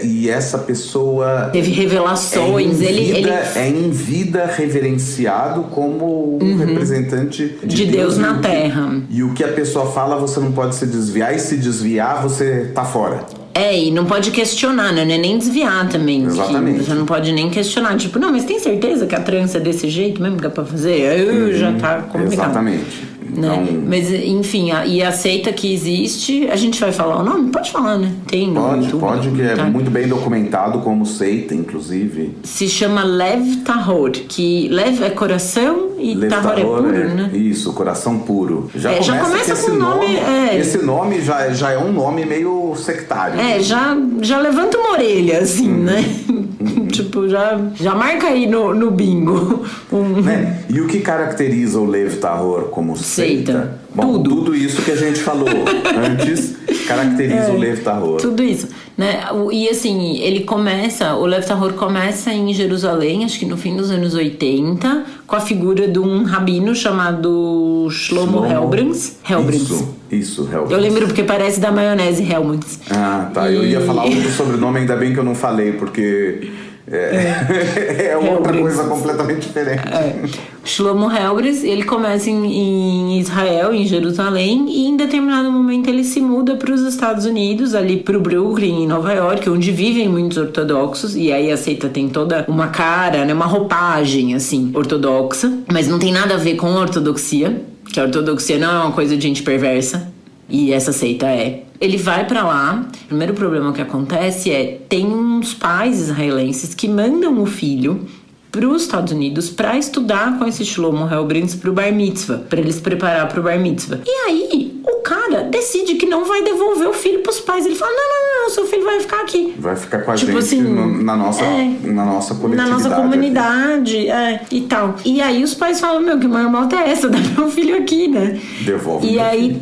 E essa pessoa... Teve revelações. Ele é em vida reverenciado como um representante de Deus na Terra. E o que a pessoa fala, você não pode se desviar. E se desviar, você tá fora. E não pode questionar, né? Nem desviar também. Exatamente. Você não pode nem questionar. Tipo, não, mas tem certeza que a trança é desse jeito mesmo que é pra fazer? Aí já tá complicado. Exatamente. Então... Né? Mas, enfim, e a seita que existe, a gente vai falar o nome? Pode falar, né? Tem no YouTube. Pode, que é muito bem documentado como seita, inclusive. Se chama Lev Tahor, que Lev é coração e Tahor é puro, né? Isso, coração puro. Já começa com o nome... Esse nome já é um nome meio sectário. Já levanta uma orelha, assim, né? Tipo, já marca aí no bingo. Né? E o que caracteriza o Lev Tahor como seita? Bom, tudo isso que a gente falou antes caracteriza o Lev Tahor. Tudo isso, né? E assim, o Lev Tahor começa em Jerusalém, acho que no fim dos anos 80, com a figura de um rabino chamado Shlomo Helbrans. Isso, Helbrans. Eu lembro porque parece da maionese Helmans. Ah, tá. Eu ia falar outro sobrenome, ainda bem que eu não falei, porque... É outra coisa completamente diferente. Shlomo Helbrans, ele começa em Israel, em Jerusalém, e em determinado momento ele se muda para os Estados Unidos, ali para o Brooklyn, em Nova York, onde vivem muitos ortodoxos, e aí a seita tem toda uma cara, né, uma roupagem assim, ortodoxa, mas não tem nada a ver com a ortodoxia, que a ortodoxia não é uma coisa de gente perversa, e essa seita é. Ele vai pra lá, o primeiro problema que acontece tem uns pais israelenses que mandam o filho para os Estados Unidos para estudar com esse Shlomo Helbrans pro Bar Mitzvah, para eles preparar pro Bar Mitzvah. E aí, o cara decide que não vai devolver o filho pros pais. Ele fala, não, seu filho vai ficar aqui. Vai ficar com a tipo gente assim, na nossa coletividade. Na nossa comunidade, e tal. E aí os pais falam, que marmota é essa? Dá meu filho aqui, né? Devolve. E aí,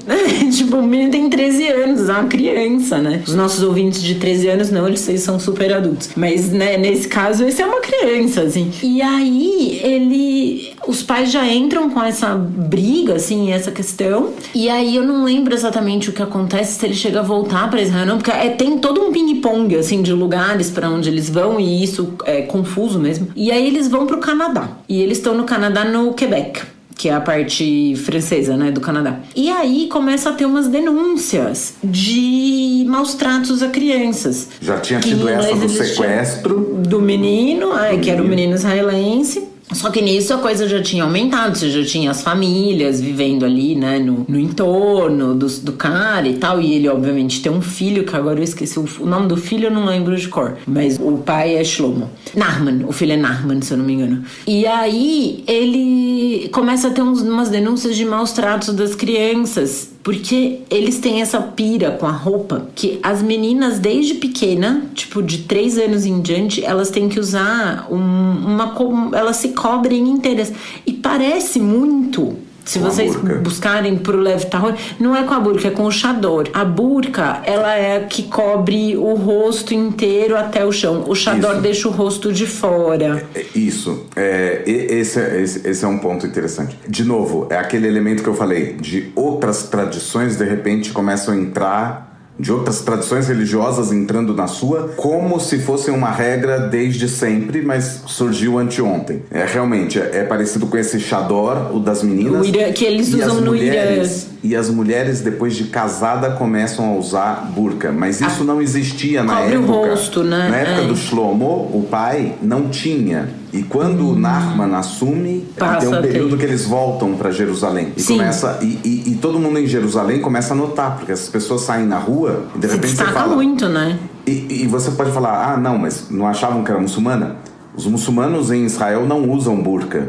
tipo, o menino tem 13 anos, é uma criança, né? Os nossos ouvintes de 13 anos, não, eles são super adultos. Mas, né, nesse caso, esse é uma criança, assim. E aí, os pais já entram com essa briga, assim, essa questão. E aí, eu não lembro exatamente o que acontece, se ele chega a voltar pra Israel, não. Porque tem todo um ping-pong, assim, de lugares pra onde eles vão. E isso é confuso mesmo. E aí, eles vão pro Canadá. E eles estão no Canadá, no Quebec, que é a parte francesa, né, do Canadá. E aí começa a ter umas denúncias de maus tratos a crianças. Já tinha tido essa do sequestro do menino, que era o menino israelense. Só que nisso a coisa já tinha aumentado, você já tinha as famílias vivendo ali, né, no entorno do cara e tal, e ele obviamente tem um filho, que agora eu esqueci o nome do filho, eu não lembro de cor, mas o pai é Shlomo. Nahman, o filho é Nahman, se eu não me engano. E aí ele começa a ter umas denúncias de maus tratos das crianças, porque eles têm essa pira com a roupa, que as meninas desde pequena, tipo de 3 anos em diante, elas têm que usar elas se cobrem inteiras. E parece muito... Se vocês buscarem pro Lev Tahor, não é com a burca, é com o chador. A burca, ela é a que cobre o rosto inteiro até o chão. O chador deixa o rosto de fora. Isso. Esse é um ponto interessante. De novo, é aquele elemento que eu falei, de outras tradições, de repente, começam a entrar... de outras tradições religiosas entrando na sua, como se fosse uma regra desde sempre, mas surgiu anteontem. Realmente, é parecido com esse chador, o das meninas. Que eles usam no Irã. E as mulheres, depois de casada, começam a usar burca. Mas isso não existia na época. Cobre o rosto, né? Na época do Shlomo, o pai não tinha. E quando o Nahman assume, tem um período que eles voltam para Jerusalém. E começa e todo mundo em Jerusalém começa a notar, porque as pessoas saem na rua e de repente você fala... muito, né? E você pode falar, não, mas não achavam que era muçulmana? Os muçulmanos em Israel não usam burca.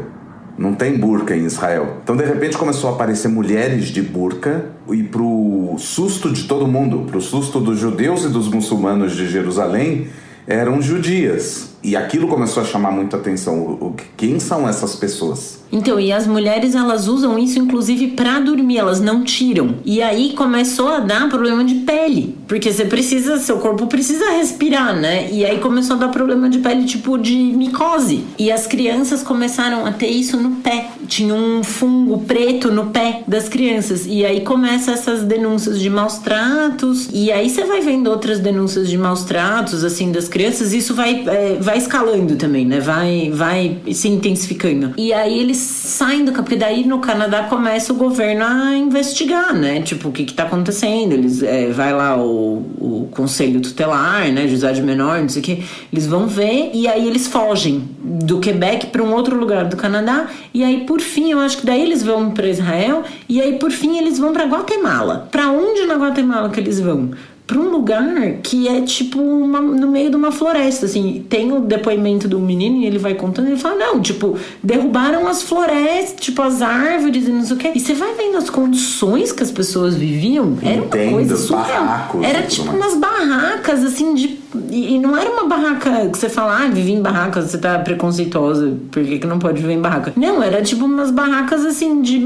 Não tem burca em Israel. Então, de repente, começou a aparecer mulheres de burca e pro susto de todo mundo, pro susto dos judeus e dos muçulmanos de Jerusalém, eram judias. E aquilo começou a chamar muita atenção. Quem são essas pessoas? Então, e as mulheres, elas usam isso, inclusive, pra dormir. Elas não tiram. E aí começou a dar problema de pele. Porque seu corpo precisa respirar, né? E aí começou a dar problema de pele, tipo de micose. E as crianças começaram a ter isso no pé. Tinha um fungo preto no pé das crianças. E aí começam essas denúncias de maus tratos. E aí você vai vendo outras denúncias de maus tratos, assim, das crianças. Isso vai vai escalando também, né? Vai se intensificando. E aí eles saem do... Porque daí no Canadá começa o governo a investigar, né? Tipo, o que tá acontecendo? Eles... vai lá o conselho tutelar, né? Juizado de menor, não sei o quê. Eles vão ver e aí eles fogem do Quebec para um outro lugar do Canadá. E aí, por fim, eu acho que daí eles vão para Israel. E aí, por fim, eles vão para Guatemala. Para onde na Guatemala que eles vão? Para um lugar que é tipo no meio de uma floresta, assim. Tem o depoimento do menino e ele vai contando, ele fala, não, tipo, derrubaram as florestas, tipo, as árvores e não sei o quê. E você vai vendo as condições que as pessoas viviam, era uma coisa surreal. Era tipo umas barracas, assim, e não era uma barraca que você fala, vivi em barracas, você tá preconceituosa, por que não pode viver em barraca? Não, era tipo umas barracas, assim, de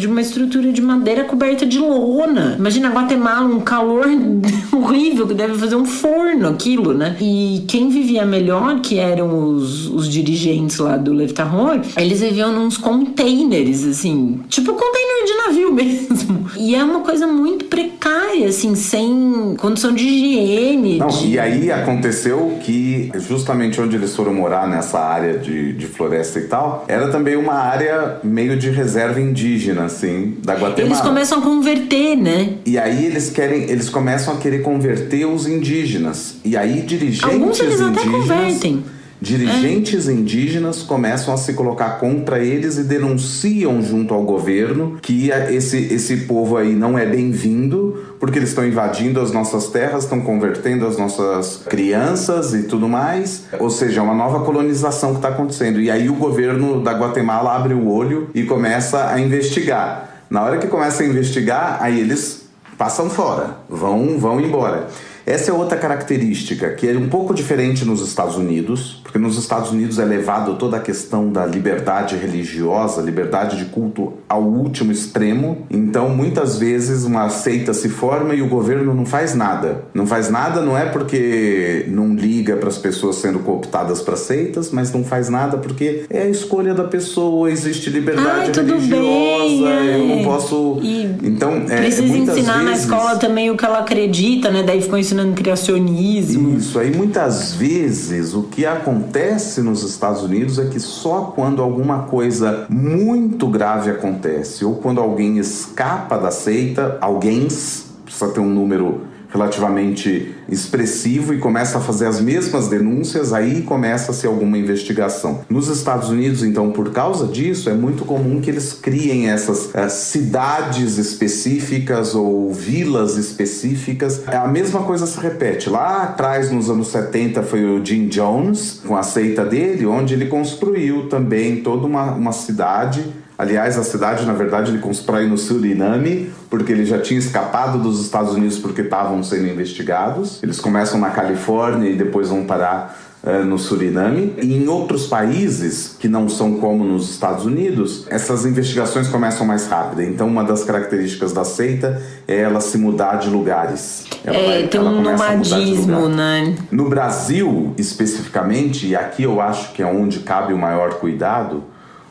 uma estrutura de madeira coberta de lona. Imagina Guatemala, um calor horrível, que deve fazer um forno aquilo, né? E quem vivia melhor, que eram os dirigentes lá do Leftaror, eles viviam nos containers, assim, tipo container de navio mesmo. E é uma coisa muito precária, assim, sem condição de higiene. Não, e aí aconteceu que justamente onde eles foram morar, nessa área de floresta e tal, era também uma área meio de reserva indígena, assim, da Guatemala. Eles começam a converter, né? E aí eles começam a querer converter os indígenas. E aí alguns eles até convertem. Dirigentes indígenas começam a se colocar contra eles e denunciam junto ao governo que esse povo aí não é bem-vindo, porque eles estão invadindo as nossas terras, estão convertendo as nossas crianças e tudo mais. Ou seja, é uma nova colonização que está acontecendo. E aí o governo da Guatemala abre o olho e começa a investigar. Na hora que começa a investigar, aí eles passam fora, vão embora. Essa é outra característica, que é um pouco diferente nos Estados Unidos, porque nos Estados Unidos é levado toda a questão da liberdade religiosa, liberdade de culto ao último extremo. Então, muitas vezes, uma seita se forma e o governo não faz nada. Não faz nada não é porque não liga para as pessoas sendo cooptadas para seitas, mas não faz nada porque é a escolha da pessoa, existe liberdade religiosa, eu não posso... Então, precisa ensinar na escola também o que ela acredita, né? Daí ficou ensinando criacionismo. Isso, aí muitas vezes o que acontece nos Estados Unidos é que só quando alguma coisa muito grave acontece, ou quando alguém escapa da seita, precisa ter um número relativamente expressivo e começa a fazer as mesmas denúncias, aí começa-se alguma investigação. Nos Estados Unidos, então, por causa disso, é muito comum que eles criem essas cidades específicas ou vilas específicas. A mesma coisa se repete. Lá atrás, nos anos 70, foi o Jim Jones, com a seita dele, onde ele construiu também toda uma cidade. Aliás, a cidade, na verdade, ele constrói no Suriname, porque ele já tinha escapado dos Estados Unidos porque estavam sendo investigados. Eles começam na Califórnia e depois vão parar no Suriname. E em outros países, que não são como nos Estados Unidos, essas investigações começam mais rápido. Então, uma das características da seita é ela se mudar de lugares. Tem um nomadismo, né? No Brasil, especificamente, e aqui eu acho que é onde cabe o maior cuidado,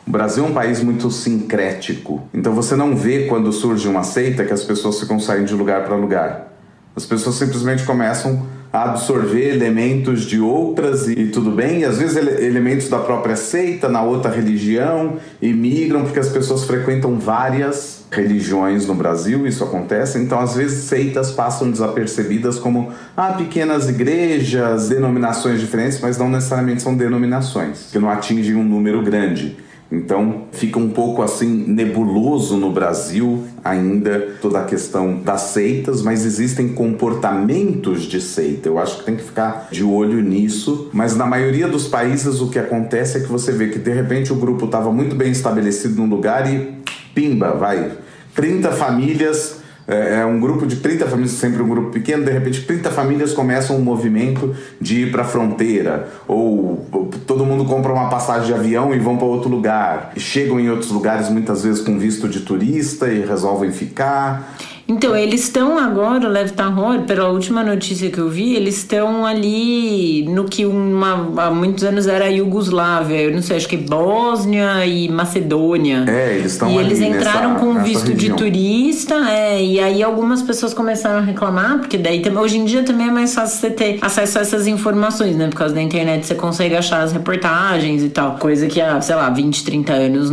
o Brasil é um país muito sincrético. Então você não vê quando surge uma seita que as pessoas ficam saindo de lugar para lugar. As pessoas simplesmente começam a absorver elementos de outras e tudo bem. E às vezes elementos da própria seita, na outra religião, e migram porque as pessoas frequentam várias religiões no Brasil, isso acontece. Então às vezes seitas passam desapercebidas como pequenas igrejas, denominações diferentes, mas não necessariamente são denominações, que não atingem um número grande. Então fica um pouco assim nebuloso no Brasil ainda toda a questão das seitas, mas existem comportamentos de seita. Eu acho que tem que ficar de olho nisso, mas na maioria dos países o que acontece é que você vê que de repente o grupo estava muito bem estabelecido num lugar e pimba, vai, 30 famílias... É um grupo de 30 famílias, sempre um grupo pequeno, de repente 30 famílias começam um movimento de ir para a fronteira, ou todo mundo compra uma passagem de avião e vão para outro lugar, e chegam em outros lugares muitas vezes com visto de turista e resolvem ficar. Então, eles estão agora, o Lev Tahor, pela última notícia que eu vi, eles estão ali no que há muitos anos era a Iugoslávia, eu não sei, acho que Bósnia e Macedônia. Eles estão ali. E eles entraram com visto região. De turista, e aí algumas pessoas começaram a reclamar, porque daí hoje em dia também é mais fácil você ter acesso a essas informações, né? Por causa da internet você consegue achar as reportagens e tal, coisa que há, sei lá, 20, 30 anos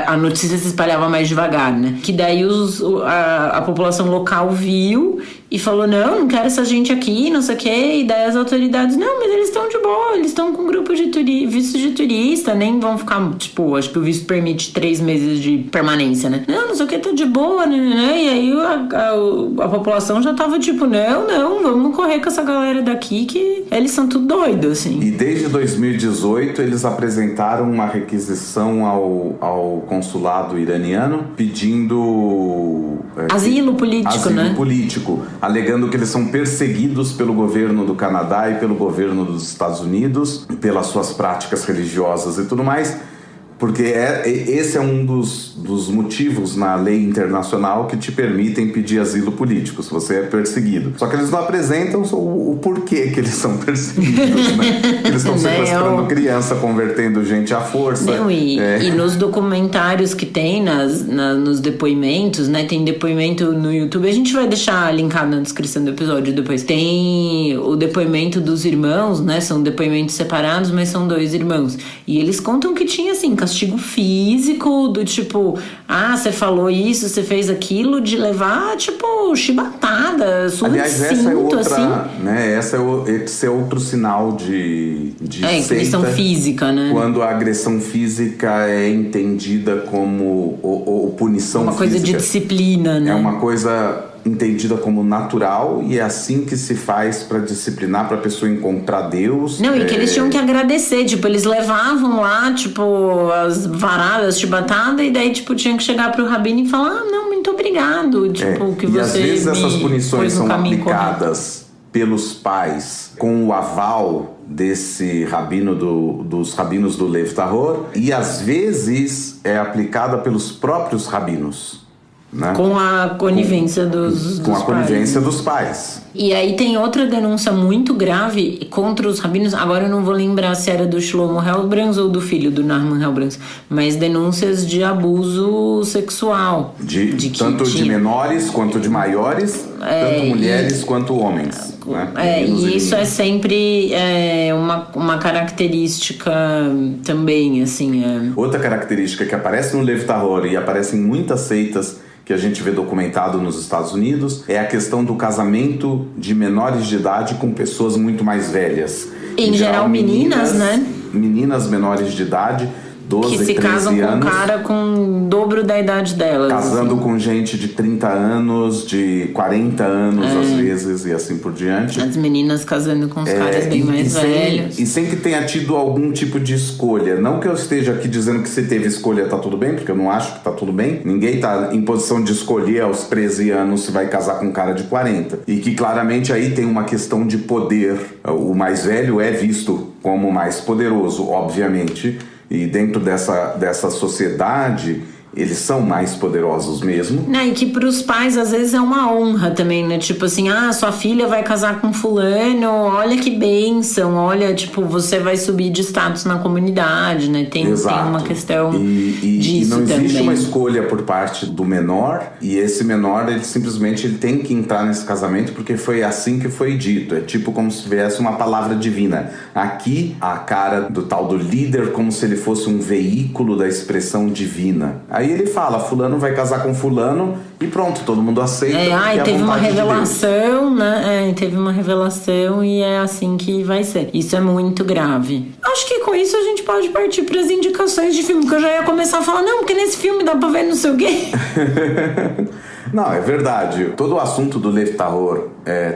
a notícia se espalhava mais devagar, né? Que daí a população local viu e falou, não quero essa gente aqui, não sei o quê. E daí as autoridades, não, mas eles estão de boa, eles estão com grupo de visto de turista, nem vão ficar, tipo, acho que o visto permite 3 meses de permanência, né? Não sei o que, tá de boa, né? E aí a população já tava tipo, não, vamos correr com essa galera daqui que eles são tudo doidos, assim. E desde 2018 eles apresentaram uma requisição ao consulado iraniano pedindo asilo político, né? Asilo político, alegando que eles são perseguidos pelo governo do Canadá e pelo governo dos Estados Unidos pelas suas práticas religiosas e tudo mais. Porque esse é um dos motivos na lei internacional que te permitem pedir asilo político, se você é perseguido. Só que eles não apresentam o porquê que eles são perseguidos, né? Eles estão sequestrando criança, convertendo gente à força. Não, e nos documentários que tem, nos depoimentos, né? Tem depoimento no YouTube, a gente vai deixar linkado na descrição do episódio depois. Tem o depoimento dos irmãos, né? São depoimentos separados, mas são 2 irmãos. E eles contam que tinha, assim, castigo físico, do tipo, você falou isso, você fez aquilo, de levar, tipo, chibatada, surdo. Aliás, essa cinto, é outra, assim. Né? Esse é outro sinal de seita, agressão física, né? Quando a agressão física é entendida como ou punição uma física. Coisa de disciplina, né? É uma coisa entendida como natural e é assim que se faz para disciplinar, para a pessoa encontrar Deus. Não, e que eles tinham que agradecer, tipo, eles levavam lá, tipo, as varadas, chibatada, e daí, tipo, tinham que chegar pro rabino e falar, não, muito obrigado, tipo, que você e às vezes essas punições são aplicadas pelos pais com o aval desse rabino dos rabinos do Lev Tahor, e às vezes é aplicada pelos próprios rabinos. Né? Com a conivência dos Com a pais. conivência dos pais. E aí tem outra denúncia muito grave contra os rabinos. Agora eu não vou lembrar se era do Shlomo Helbrans ou do filho do Narman Helbrans, mas denúncias de abuso sexual. Tanto de menores quanto de maiores, tanto mulheres quanto homens. Né? E isso é sempre uma característica também, assim. Outra característica que aparece no Lev Tahor e aparece em muitas seitas que a gente vê documentado nos Estados Unidos é a questão do casamento de menores de idade com pessoas muito mais velhas. Em geral meninas, né? Meninas menores de idade, 12, que se 13 casam anos, com um cara com o dobro da idade delas. Casando assim. Com gente de 30 anos, de 40 anos às vezes, e assim por diante. As meninas casando com os caras bem mais velhos. E sem que tenha tido algum tipo de escolha. Não que eu esteja aqui dizendo que se teve escolha tá tudo bem, porque eu não acho que tá tudo bem. Ninguém tá em posição de escolher aos 13 anos se vai casar com um cara de 40. E que claramente aí tem uma questão de poder. O mais velho é visto como mais poderoso, obviamente. E dentro dessa sociedade, eles são mais poderosos mesmo. E que pros pais, às vezes, é uma honra também, né? Tipo assim, sua filha vai casar com fulano, olha que bênção, olha, tipo, você vai subir de status na comunidade, né? Tem uma questão disso também. E não existe uma escolha por parte do menor, e esse menor, ele simplesmente tem que entrar nesse casamento porque foi assim que foi dito. É tipo como se tivesse uma palavra divina. Aqui, a cara do tal do líder, como se ele fosse um veículo da expressão divina. Aí ele fala, fulano vai casar com fulano e pronto, todo mundo aceita. E teve uma revelação, né? Teve uma revelação e é assim que vai ser. Isso é muito grave. Acho que com isso a gente pode partir para as indicações de filme, que eu já ia começar a falar, não, porque nesse filme dá pra ver não sei o quê. Não, é verdade. Todo o assunto do Lev Tahor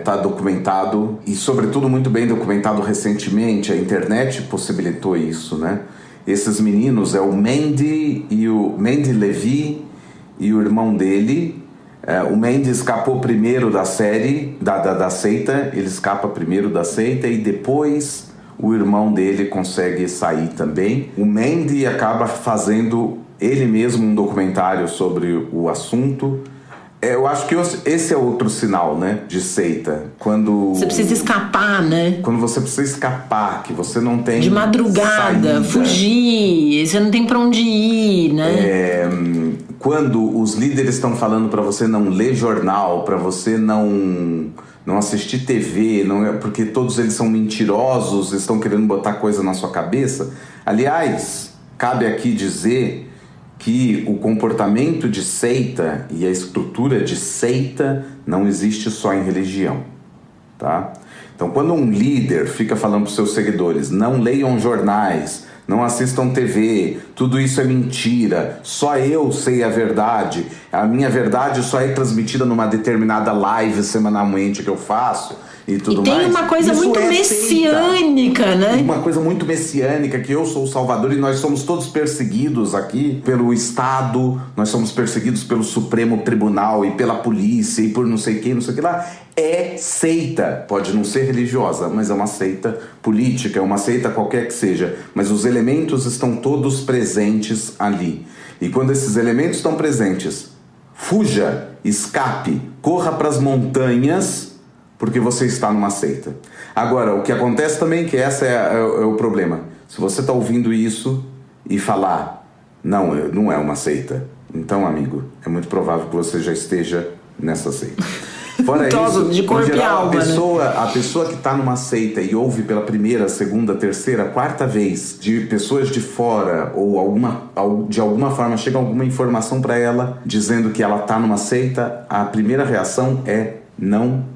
tá documentado e, sobretudo, muito bem documentado recentemente. A internet possibilitou isso, né? Esses meninos o Mendy Levi e o irmão dele. O Mendy escapou primeiro da série, da seita. Ele escapa primeiro da seita e depois o irmão dele consegue sair também. O Mendy acaba fazendo ele mesmo um documentário sobre o assunto. Eu acho que esse é outro sinal, né, de seita. Quando você precisa escapar, né? Quando você precisa escapar, que você não tem de madrugada, saída. Fugir, você não tem pra onde ir, né? Quando os líderes estão falando para você não ler jornal, para você não assistir TV, porque todos eles são mentirosos, estão querendo botar coisa na sua cabeça. Aliás, cabe aqui dizer que o comportamento de seita e a estrutura de seita não existe só em religião, tá? Então, quando um líder fica falando para os seus seguidores, não leiam jornais, não assistam TV, tudo isso é mentira, só eu sei a verdade, a minha verdade só é transmitida numa determinada live semanalmente que eu faço, e tudo mais. E tem uma coisa muito messiânica, né? Uma coisa muito messiânica, que eu sou o Salvador e nós somos todos perseguidos aqui pelo Estado, nós somos perseguidos pelo Supremo Tribunal e pela polícia e por não sei quem, não sei o que lá. É seita, pode não ser religiosa, mas é uma seita política, é uma seita qualquer que seja, mas os elementos estão todos presentes ali. E quando esses elementos estão presentes, fuja, escape, corra para as montanhas, porque você está numa seita. Agora, o que acontece também, que esse é o problema. Se você está ouvindo isso e falar, não é uma seita, então, amigo, é muito provável que você já esteja nessa seita. Fora isso, de corpo e alma, a pessoa que está numa seita e ouve pela primeira, segunda, terceira, quarta vez de pessoas de fora ou de alguma forma chega alguma informação para ela dizendo que ela está numa seita, a primeira reação é não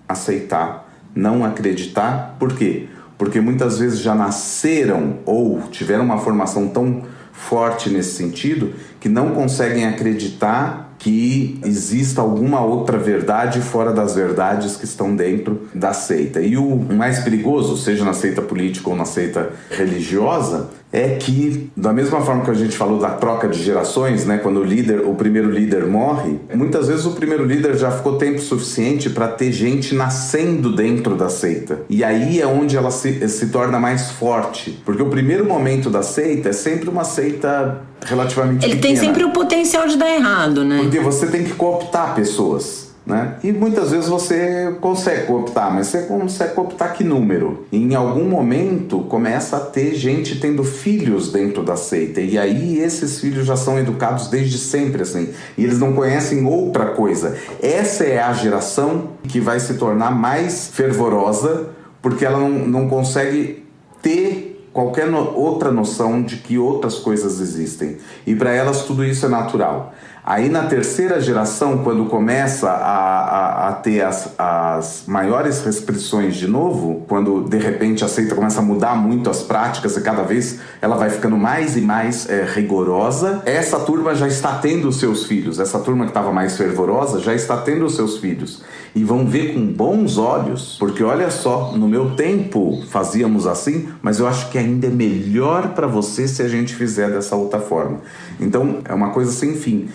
aceitar, não acreditar. Por quê? Porque muitas vezes já nasceram ou tiveram uma formação tão forte nesse sentido que não conseguem acreditar que exista alguma outra verdade fora das verdades que estão dentro da seita. E o mais perigoso, seja na seita política ou na seita religiosa, é que, da mesma forma que a gente falou da troca de gerações, né, quando o primeiro líder morre, muitas vezes o primeiro líder já ficou tempo suficiente para ter gente nascendo dentro da seita. E aí é onde ela se torna mais forte. Porque o primeiro momento da seita é sempre uma seita relativamente pequena. Ele tem sempre o potencial de dar errado, né? Porque você tem que cooptar pessoas, né? E muitas vezes você consegue cooptar, mas você consegue cooptar que número? E em algum momento começa a ter gente tendo filhos dentro da seita, e aí esses filhos já são educados desde sempre assim, e eles não conhecem outra coisa. Essa é a geração que vai se tornar mais fervorosa, porque ela não consegue ter qualquer outra noção de que outras coisas existem. E para elas tudo isso é natural. Aí na terceira geração, quando começa a ter as maiores restrições de novo, quando de repente a seita começa a mudar muito as práticas e cada vez ela vai ficando mais e mais rigorosa, essa turma já está tendo os seus filhos, essa turma que estava mais fervorosa já está tendo os seus filhos. E vão ver com bons olhos, porque olha só, no meu tempo fazíamos assim, mas eu acho que ainda é melhor para você se a gente fizer dessa outra forma. Então é uma coisa sem fim.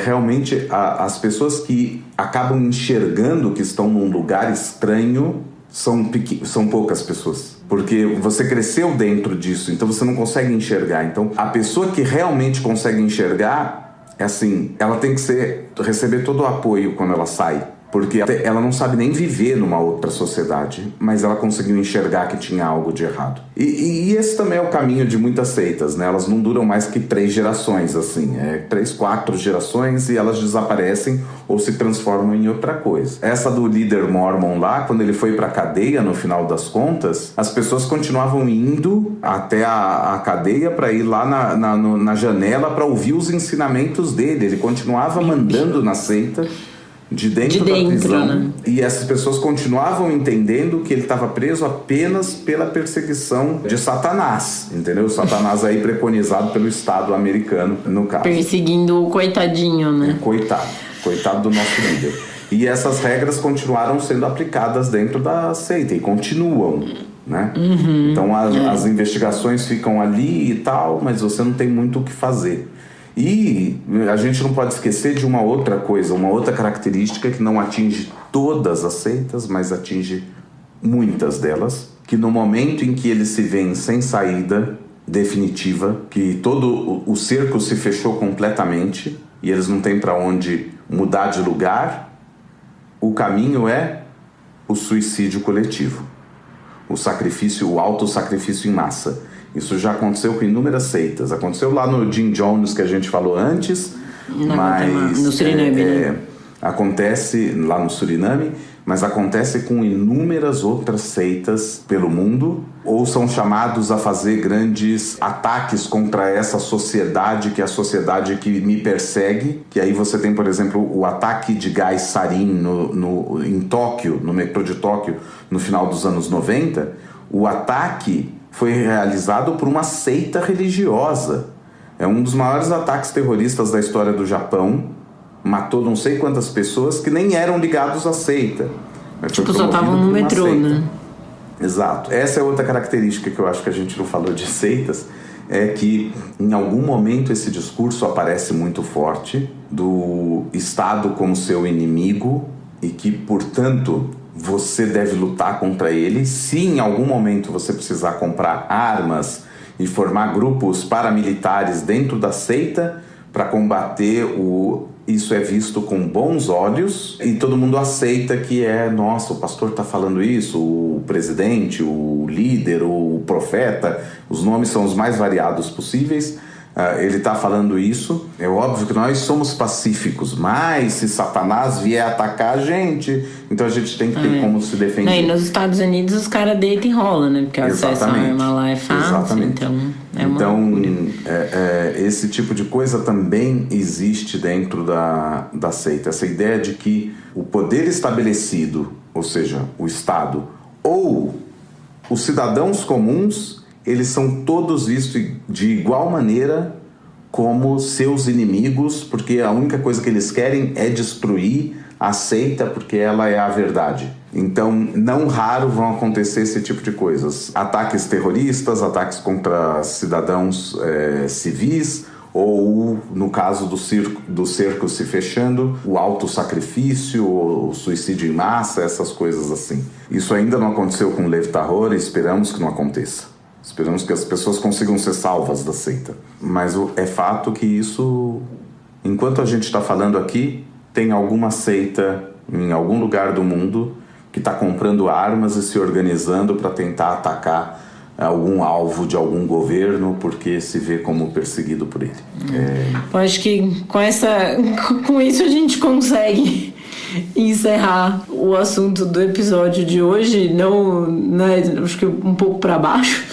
Realmente as pessoas que acabam enxergando que estão num lugar estranho são poucas pessoas, porque você cresceu dentro disso, então você não consegue enxergar. Então a pessoa que realmente consegue enxergar, ela tem que receber todo o apoio quando ela sai, porque ela não sabe nem viver numa outra sociedade, mas ela conseguiu enxergar que tinha algo de errado. E esse também é o caminho de muitas seitas, né? Elas não duram mais que 3 gerações, 3, 4 gerações, e elas desaparecem ou se transformam em outra coisa. Essa do líder mormon lá, quando ele foi pra cadeia, no final das contas, as pessoas continuavam indo até a cadeia para ir lá na janela para ouvir os ensinamentos dele. Ele continuava mandando na seita de dentro da prisão, né? E essas pessoas continuavam entendendo que ele estava preso apenas pela perseguição de Satanás, entendeu? Satanás aí preconizado pelo Estado americano, no caso. Perseguindo o coitadinho, né? Coitado do nosso líder. E essas regras continuaram sendo aplicadas dentro da seita e continuam, né? Então as investigações ficam ali e tal, mas você não tem muito o que fazer. E a gente não pode esquecer de uma outra coisa, uma outra característica que não atinge todas as seitas, mas atinge muitas delas, que no momento em que eles se veem sem saída definitiva, que todo o cerco se fechou completamente e eles não têm para onde mudar de lugar, o caminho é o suicídio coletivo, o autossacrifício em massa. Isso já aconteceu com inúmeras seitas. Aconteceu lá no Jim Jones, que a gente falou antes, mas no Suriname, né? Acontece lá no Suriname, mas acontece com inúmeras outras seitas pelo mundo, ou são chamados a fazer grandes ataques contra essa sociedade, que é a sociedade que me persegue. Que aí você tem, por exemplo, o ataque de gás sarin em Tóquio, no metrô de Tóquio, no final dos anos 90. O ataque foi realizado por uma seita religiosa. É um dos maiores ataques terroristas da história do Japão. Matou não sei quantas pessoas que nem eram ligados à seita. Tipo, só estavam no metrô, né? Exato. Essa é outra característica que eu acho que a gente não falou de seitas, é que em algum momento esse discurso aparece muito forte do Estado como seu inimigo e que, portanto, você deve lutar contra ele. Se em algum momento você precisar comprar armas e formar grupos paramilitares dentro da seita para combater isso é visto com bons olhos e todo mundo aceita que nossa, o pastor está falando isso, o presidente, o líder, o profeta, os nomes são os mais variados possíveis. Ele está falando isso. É óbvio que nós somos pacíficos, mas se Satanás vier atacar a gente, então a gente tem que ter como se defender. Não, e nos Estados Unidos os caras deitam e rolam, né? Porque acesso à arma lá é fácil. Exatamente. Então esse tipo de coisa também existe dentro da seita. Essa ideia de que o poder estabelecido, ou seja, o Estado, ou os cidadãos comuns, eles são todos vistos de igual maneira como seus inimigos, porque a única coisa que eles querem é destruir a seita, porque ela é a verdade. Então, não raro vão acontecer esse tipo de coisas. Ataques terroristas, ataques contra cidadãos civis, ou, no caso do cerco se fechando, o autossacrifício, o suicídio em massa, essas coisas assim. Isso ainda não aconteceu com o Lev Tahor e esperamos que não aconteça. Esperamos que as pessoas consigam ser salvas da seita. Mas é fato que isso, enquanto a gente está falando aqui, tem alguma seita em algum lugar do mundo que está comprando armas e se organizando para tentar atacar algum alvo de algum governo porque se vê como perseguido por ele. Eu acho que com isso a gente consegue encerrar o assunto do episódio de hoje, não acho que um pouco para baixo,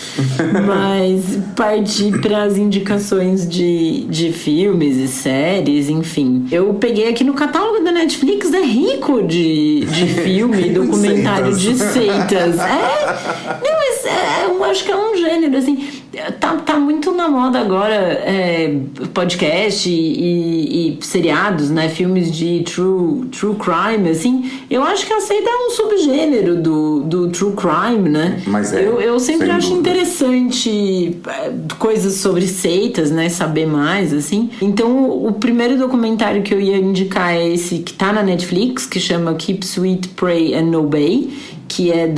mas partir para as indicações de filmes e séries, enfim. Eu peguei aqui no catálogo da Netflix, é rico de filme, documentário de seitas. Eu acho que é um gênero, assim, tá muito na moda agora podcast e seriados, né, filmes de true crime, assim. Eu acho que a seita é um subgênero do true crime, né? Mas eu sempre acho interessante coisas sobre seitas, né, saber mais, assim. Então, o primeiro documentário que eu ia indicar é esse que tá na Netflix, que chama Keep Sweet, Pray and Obey, que é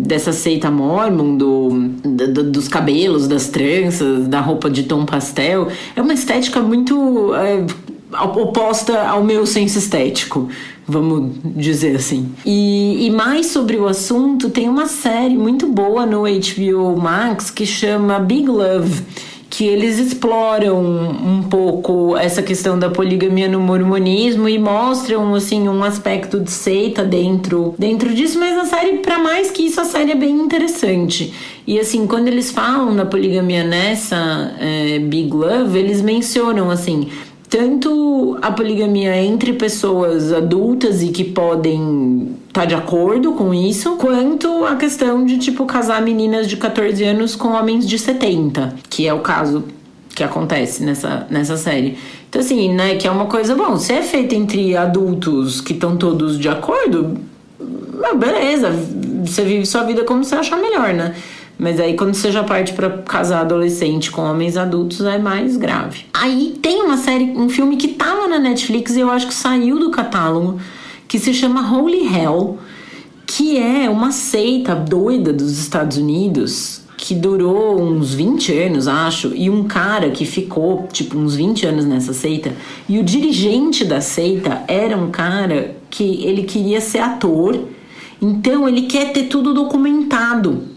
dessa seita Mormon, dos cabelos, das tranças, da roupa de tom pastel. É uma estética muito oposta ao meu senso estético, vamos dizer assim. E mais sobre o assunto, tem uma série muito boa no HBO Max que chama Big Love, que eles exploram um pouco essa questão da poligamia no mormonismo e mostram, assim, um aspecto de seita dentro disso, mas a série, para mais que isso, a série é bem interessante. E, assim, quando eles falam da poligamia nessa Big Love, eles mencionam, assim, tanto a poligamia entre pessoas adultas e que podem estar de acordo com isso, quanto a questão de, tipo, casar meninas de 14 anos com homens de 70, que é o caso que acontece nessa série. Então, assim, né, que é uma coisa, bom, se é feito entre adultos que estão todos de acordo, beleza, você vive sua vida como você achar melhor, né? Mas aí quando você já parte pra casar adolescente com homens adultos é mais grave. Aí tem um filme que tava na Netflix e eu acho que saiu do catálogo, que se chama Holy Hell, que é uma seita doida dos Estados Unidos, que durou uns 20 anos, acho, e um cara que ficou, tipo, uns 20 anos nessa seita, e o dirigente da seita era um cara que ele queria ser ator, então ele quer ter tudo documentado.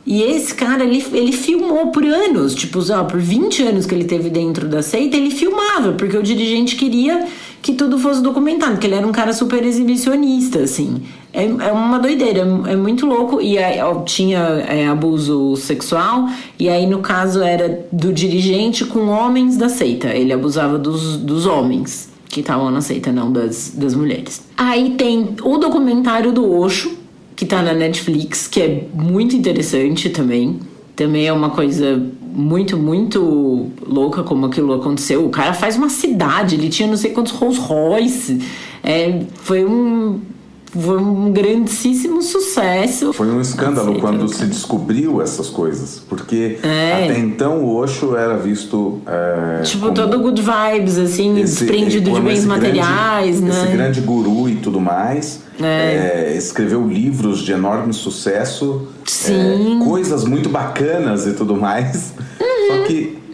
E esse cara, ele filmou por anos, tipo, por 20 anos que ele teve dentro da seita, ele filmava, porque o dirigente queria que tudo fosse documentado, porque ele era um cara super exibicionista, assim. É uma doideira, é muito louco. E aí, tinha abuso sexual, e aí, no caso, era do dirigente com homens da seita. Ele abusava dos homens que estavam na seita, não das mulheres. Aí tem o documentário do Osho, que tá na Netflix, que é muito interessante também. Também é uma coisa muito, muito louca como aquilo aconteceu. O cara faz uma cidade, ele tinha não sei quantos Rolls Royce. Foi um grandíssimo sucesso. Foi um escândalo quando se descobriu essas coisas, porque até então o Osho era visto tipo, todo good vibes, assim, desprendido de bens materiais, né? Esse grande guru e tudo mais. Escreveu livros de enorme sucesso, coisas muito bacanas e tudo mais.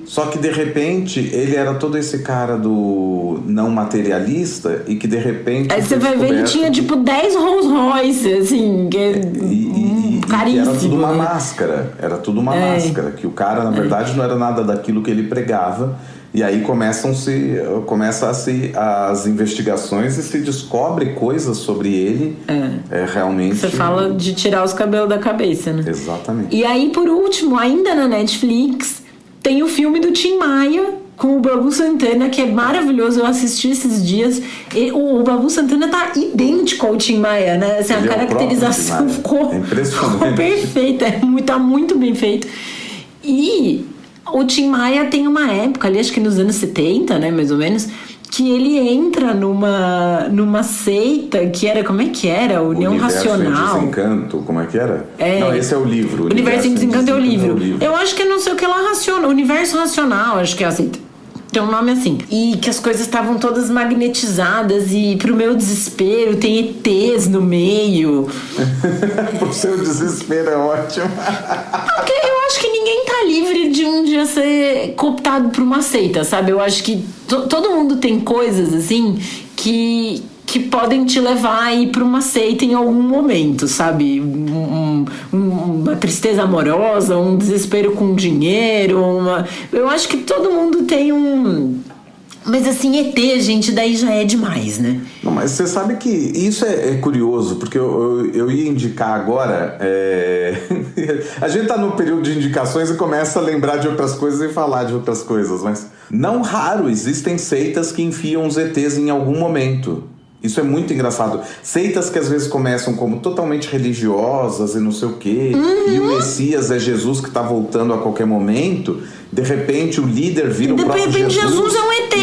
Só que de repente ele era todo esse cara do não materialista e que de repente. Aí você vai ver, ele tinha tipo 10 Rolls Royce, assim, caríssimo. Era tudo uma máscara. Era tudo uma máscara. Que o cara, na verdade, não era nada daquilo que ele pregava. E aí começam as investigações e se descobre coisas sobre ele. Realmente. Você fala de tirar os cabelos da cabeça, né? Exatamente. E aí, por último, ainda na Netflix, tem o filme do Tim Maia com o Babu Santana, que é maravilhoso. Eu assisti esses dias. O Babu Santana tá idêntico ao Tim Maia, né? Assim, a caracterização ficou perfeita. Tá muito bem feito. E o Tim Maia tem uma época ali, acho que nos anos 70, né, mais ou menos, que ele entra numa seita que era, como é que era? União Racional. Universo em Desencanto, como é que era? Não, esse é o livro. Universo em Desencanto é o livro. Eu acho que não sei o que lá racional. Universo Racional, acho que é assim. Tem um nome assim. E que as coisas estavam todas magnetizadas e pro meu desespero tem ETs no meio. Pro seu desespero é ótimo. Porque eu acho que ninguém tá livre de um dia ser cooptado por uma seita, sabe? Eu acho que todo mundo tem coisas assim que podem te levar a ir para uma seita em algum momento, sabe? Uma tristeza amorosa, um desespero com dinheiro, eu acho que todo mundo tem um... Mas assim, ET, gente, daí já é demais, né? Não, mas você sabe que isso é curioso, porque eu ia indicar agora... A gente tá no período de indicações e começa a lembrar de outras coisas e falar de outras coisas, mas não raro existem seitas que enfiam os ETs em algum momento. Isso é muito engraçado. Seitas que às vezes começam como totalmente religiosas e não sei o quê, e o Messias é Jesus que está voltando a qualquer momento. De repente o líder vira o próprio Jesus. De repente Jesus é um ET.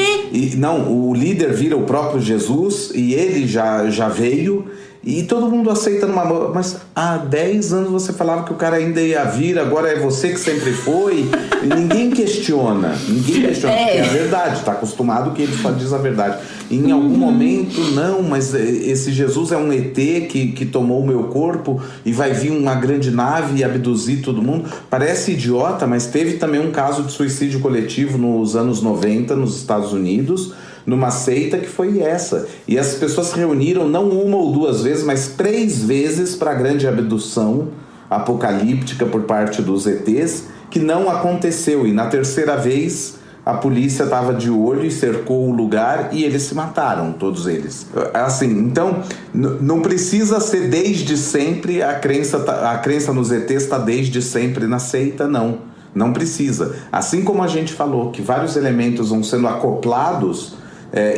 O líder vira o próprio Jesus e ele já veio. E todo mundo aceita numa mão. Mas há 10 anos você falava que o cara ainda ia vir, agora é você que sempre foi. E ninguém questiona. Porque é a verdade, está acostumado que ele só diz a verdade. E em algum momento, não, mas esse Jesus é um ET que tomou o meu corpo e vai vir uma grande nave e abduzir todo mundo. Parece idiota, mas teve também um caso de suicídio coletivo nos anos 90 nos Estados Unidos, numa seita que foi essa. E as pessoas se reuniram não uma ou duas vezes, mas 3 vezes para a grande abdução apocalíptica por parte dos ETs, que não aconteceu. E na 3ª vez a polícia estava de olho e cercou o lugar e eles se mataram, todos eles. Assim, então não precisa ser desde sempre a crença nos ETs está desde sempre na seita, não precisa. Assim como a gente falou que vários elementos vão sendo acoplados,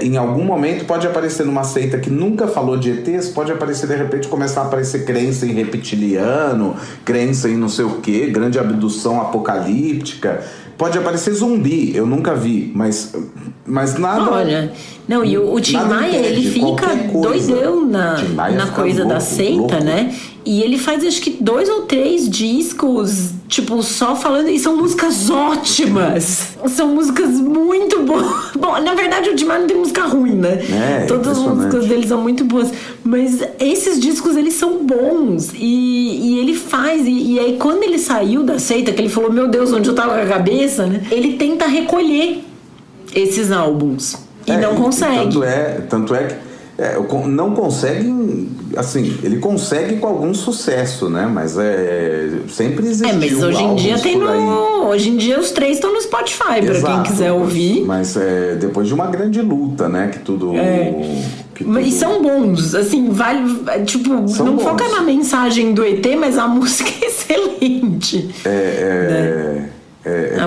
em algum momento pode aparecer numa seita que nunca falou de ETs, pode aparecer de repente, começar a aparecer crença em reptiliano, crença em não sei o que, grande abdução apocalíptica, pode aparecer zumbi, eu nunca vi, mas nada. Olha, e o Tim Maia, ele fica doidão na coisa da seita, louco, né? E ele faz acho que 2 ou 3 discos, tipo, só falando. E são músicas ótimas. São músicas muito boas. Bom, na verdade o Dimar não tem música ruim, né? Todas as músicas dele são muito boas. Mas esses discos, eles são bons. E ele faz. E aí quando ele saiu da seita, que ele falou, meu Deus, onde eu tava com a cabeça, né? Ele tenta recolher esses álbuns. E não consegue. Tanto é que não consegue, assim, ele consegue com algum sucesso, né? Mas sempre existiu. Mas hoje em dia tem hoje em dia os 3 estão no Spotify, pra quem quiser ouvir. Mas depois de uma grande luta, né? Que tudo. E são bons, assim, tipo, são não bons. Foca na mensagem do ET, mas a música é excelente.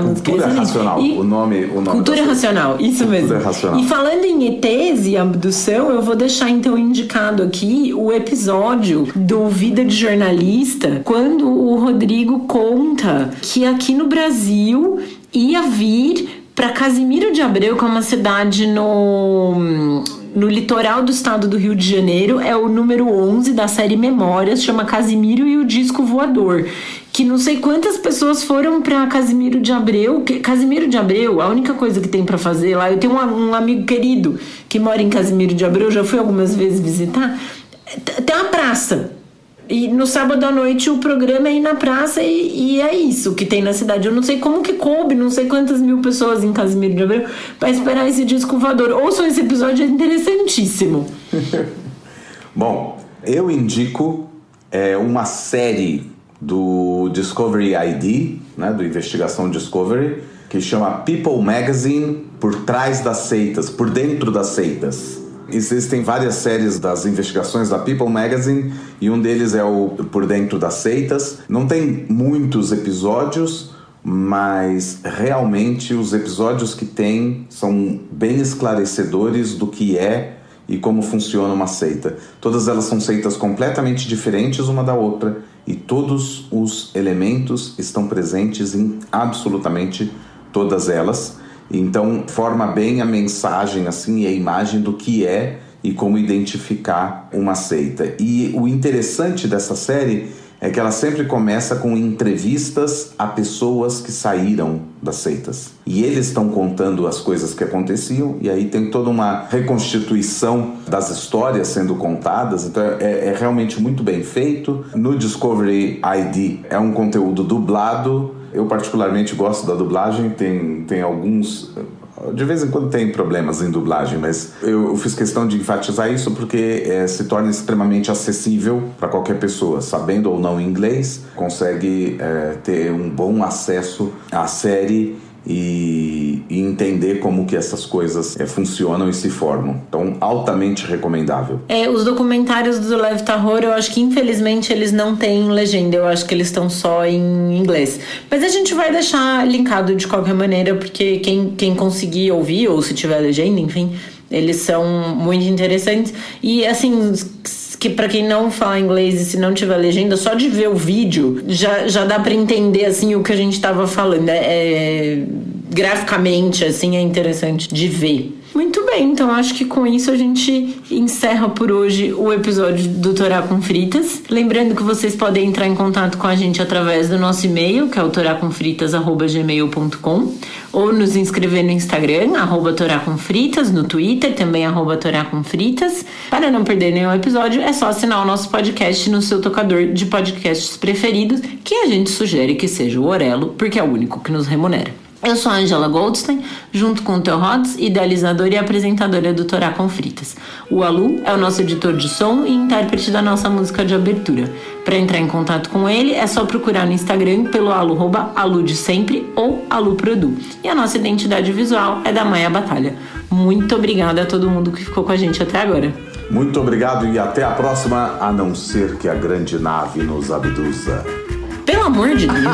Cultura Racional, o nome Cultura Racional, isso mesmo. Racional. E falando em ETs e abdução, eu vou deixar então indicado aqui o episódio do Vida de Jornalista, quando o Rodrigo conta que aqui no Brasil ia vir para Casimiro de Abreu, que é uma cidade no litoral do estado do Rio de Janeiro. É o número 11 da série Memórias, chama Casimiro e o Disco Voador. Que não sei quantas pessoas foram pra Casimiro de Abreu. Casimiro de Abreu, a única coisa que tem pra fazer lá... Eu tenho um amigo querido que mora em Casimiro de Abreu, já fui algumas vezes visitar. Tem uma praça. E no sábado à noite o programa é ir na praça e é isso que tem na cidade. Eu não sei como que coube, não sei quantas mil pessoas em Casimiro de Abreu pra esperar esse disco voador. Ouçam esse episódio, é interessantíssimo. Bom, eu indico uma série do Discovery ID, né, do Investigação Discovery, que chama People Magazine, Por Trás das Seitas, Por Dentro das Seitas. Existem várias séries das investigações da People Magazine e um deles é o Por Dentro das Seitas. Não tem muitos episódios, mas realmente os episódios que tem são bem esclarecedores do que é e como funciona uma seita. Todas elas são seitas completamente diferentes uma da outra e todos os elementos estão presentes em absolutamente todas elas. Então forma bem a mensagem assim, e a imagem do que é e como identificar uma seita. E o interessante dessa série é que ela sempre começa com entrevistas a pessoas que saíram das seitas. E eles estão contando as coisas que aconteciam, e aí tem toda uma reconstituição das histórias sendo contadas. Então é realmente muito bem feito. No Discovery ID é um conteúdo dublado. Eu particularmente gosto da dublagem, tem alguns... De vez em quando tem problemas em dublagem, mas eu fiz questão de enfatizar isso porque se torna extremamente acessível para qualquer pessoa, sabendo ou não inglês, consegue ter um bom acesso à série e entender como que essas coisas funcionam e se formam. Então, altamente recomendável. Os documentários do Lev Tahor, eu acho que infelizmente eles não têm legenda, eu acho que eles estão só em inglês. Mas a gente vai deixar linkado de qualquer maneira, porque quem conseguir ouvir, ou se tiver legenda, enfim, eles são muito interessantes. E assim... que pra quem não fala inglês e se não tiver legenda, só de ver o vídeo já dá pra entender assim o que a gente tava falando. Graficamente assim é interessante de ver. Muito bem, então acho que com isso a gente encerra por hoje o episódio do Torá com Fritas. Lembrando que vocês podem entrar em contato com a gente através do nosso e-mail, que é o toracomfritas@gmail.com, ou nos inscrever no Instagram, @toracomfritas, no Twitter, também @toracomfritas. Para não perder nenhum episódio, é só assinar o nosso podcast no seu tocador de podcasts preferidos, que a gente sugere que seja o Orelo, porque é o único que nos remunera. Eu sou a Angela Goldstein, junto com o Theo Rods, idealizadora e apresentadora do Torá com Fritas. O Alu é o nosso editor de som e intérprete da nossa música de abertura. Para entrar em contato com ele, é só procurar no Instagram pelo @aludesempre ou aluprodu. E a nossa identidade visual é da Maia Batalha. Muito obrigada a todo mundo que ficou com a gente até agora. Muito obrigado e até a próxima, a não ser que a grande nave nos abduza. Pelo amor de Deus!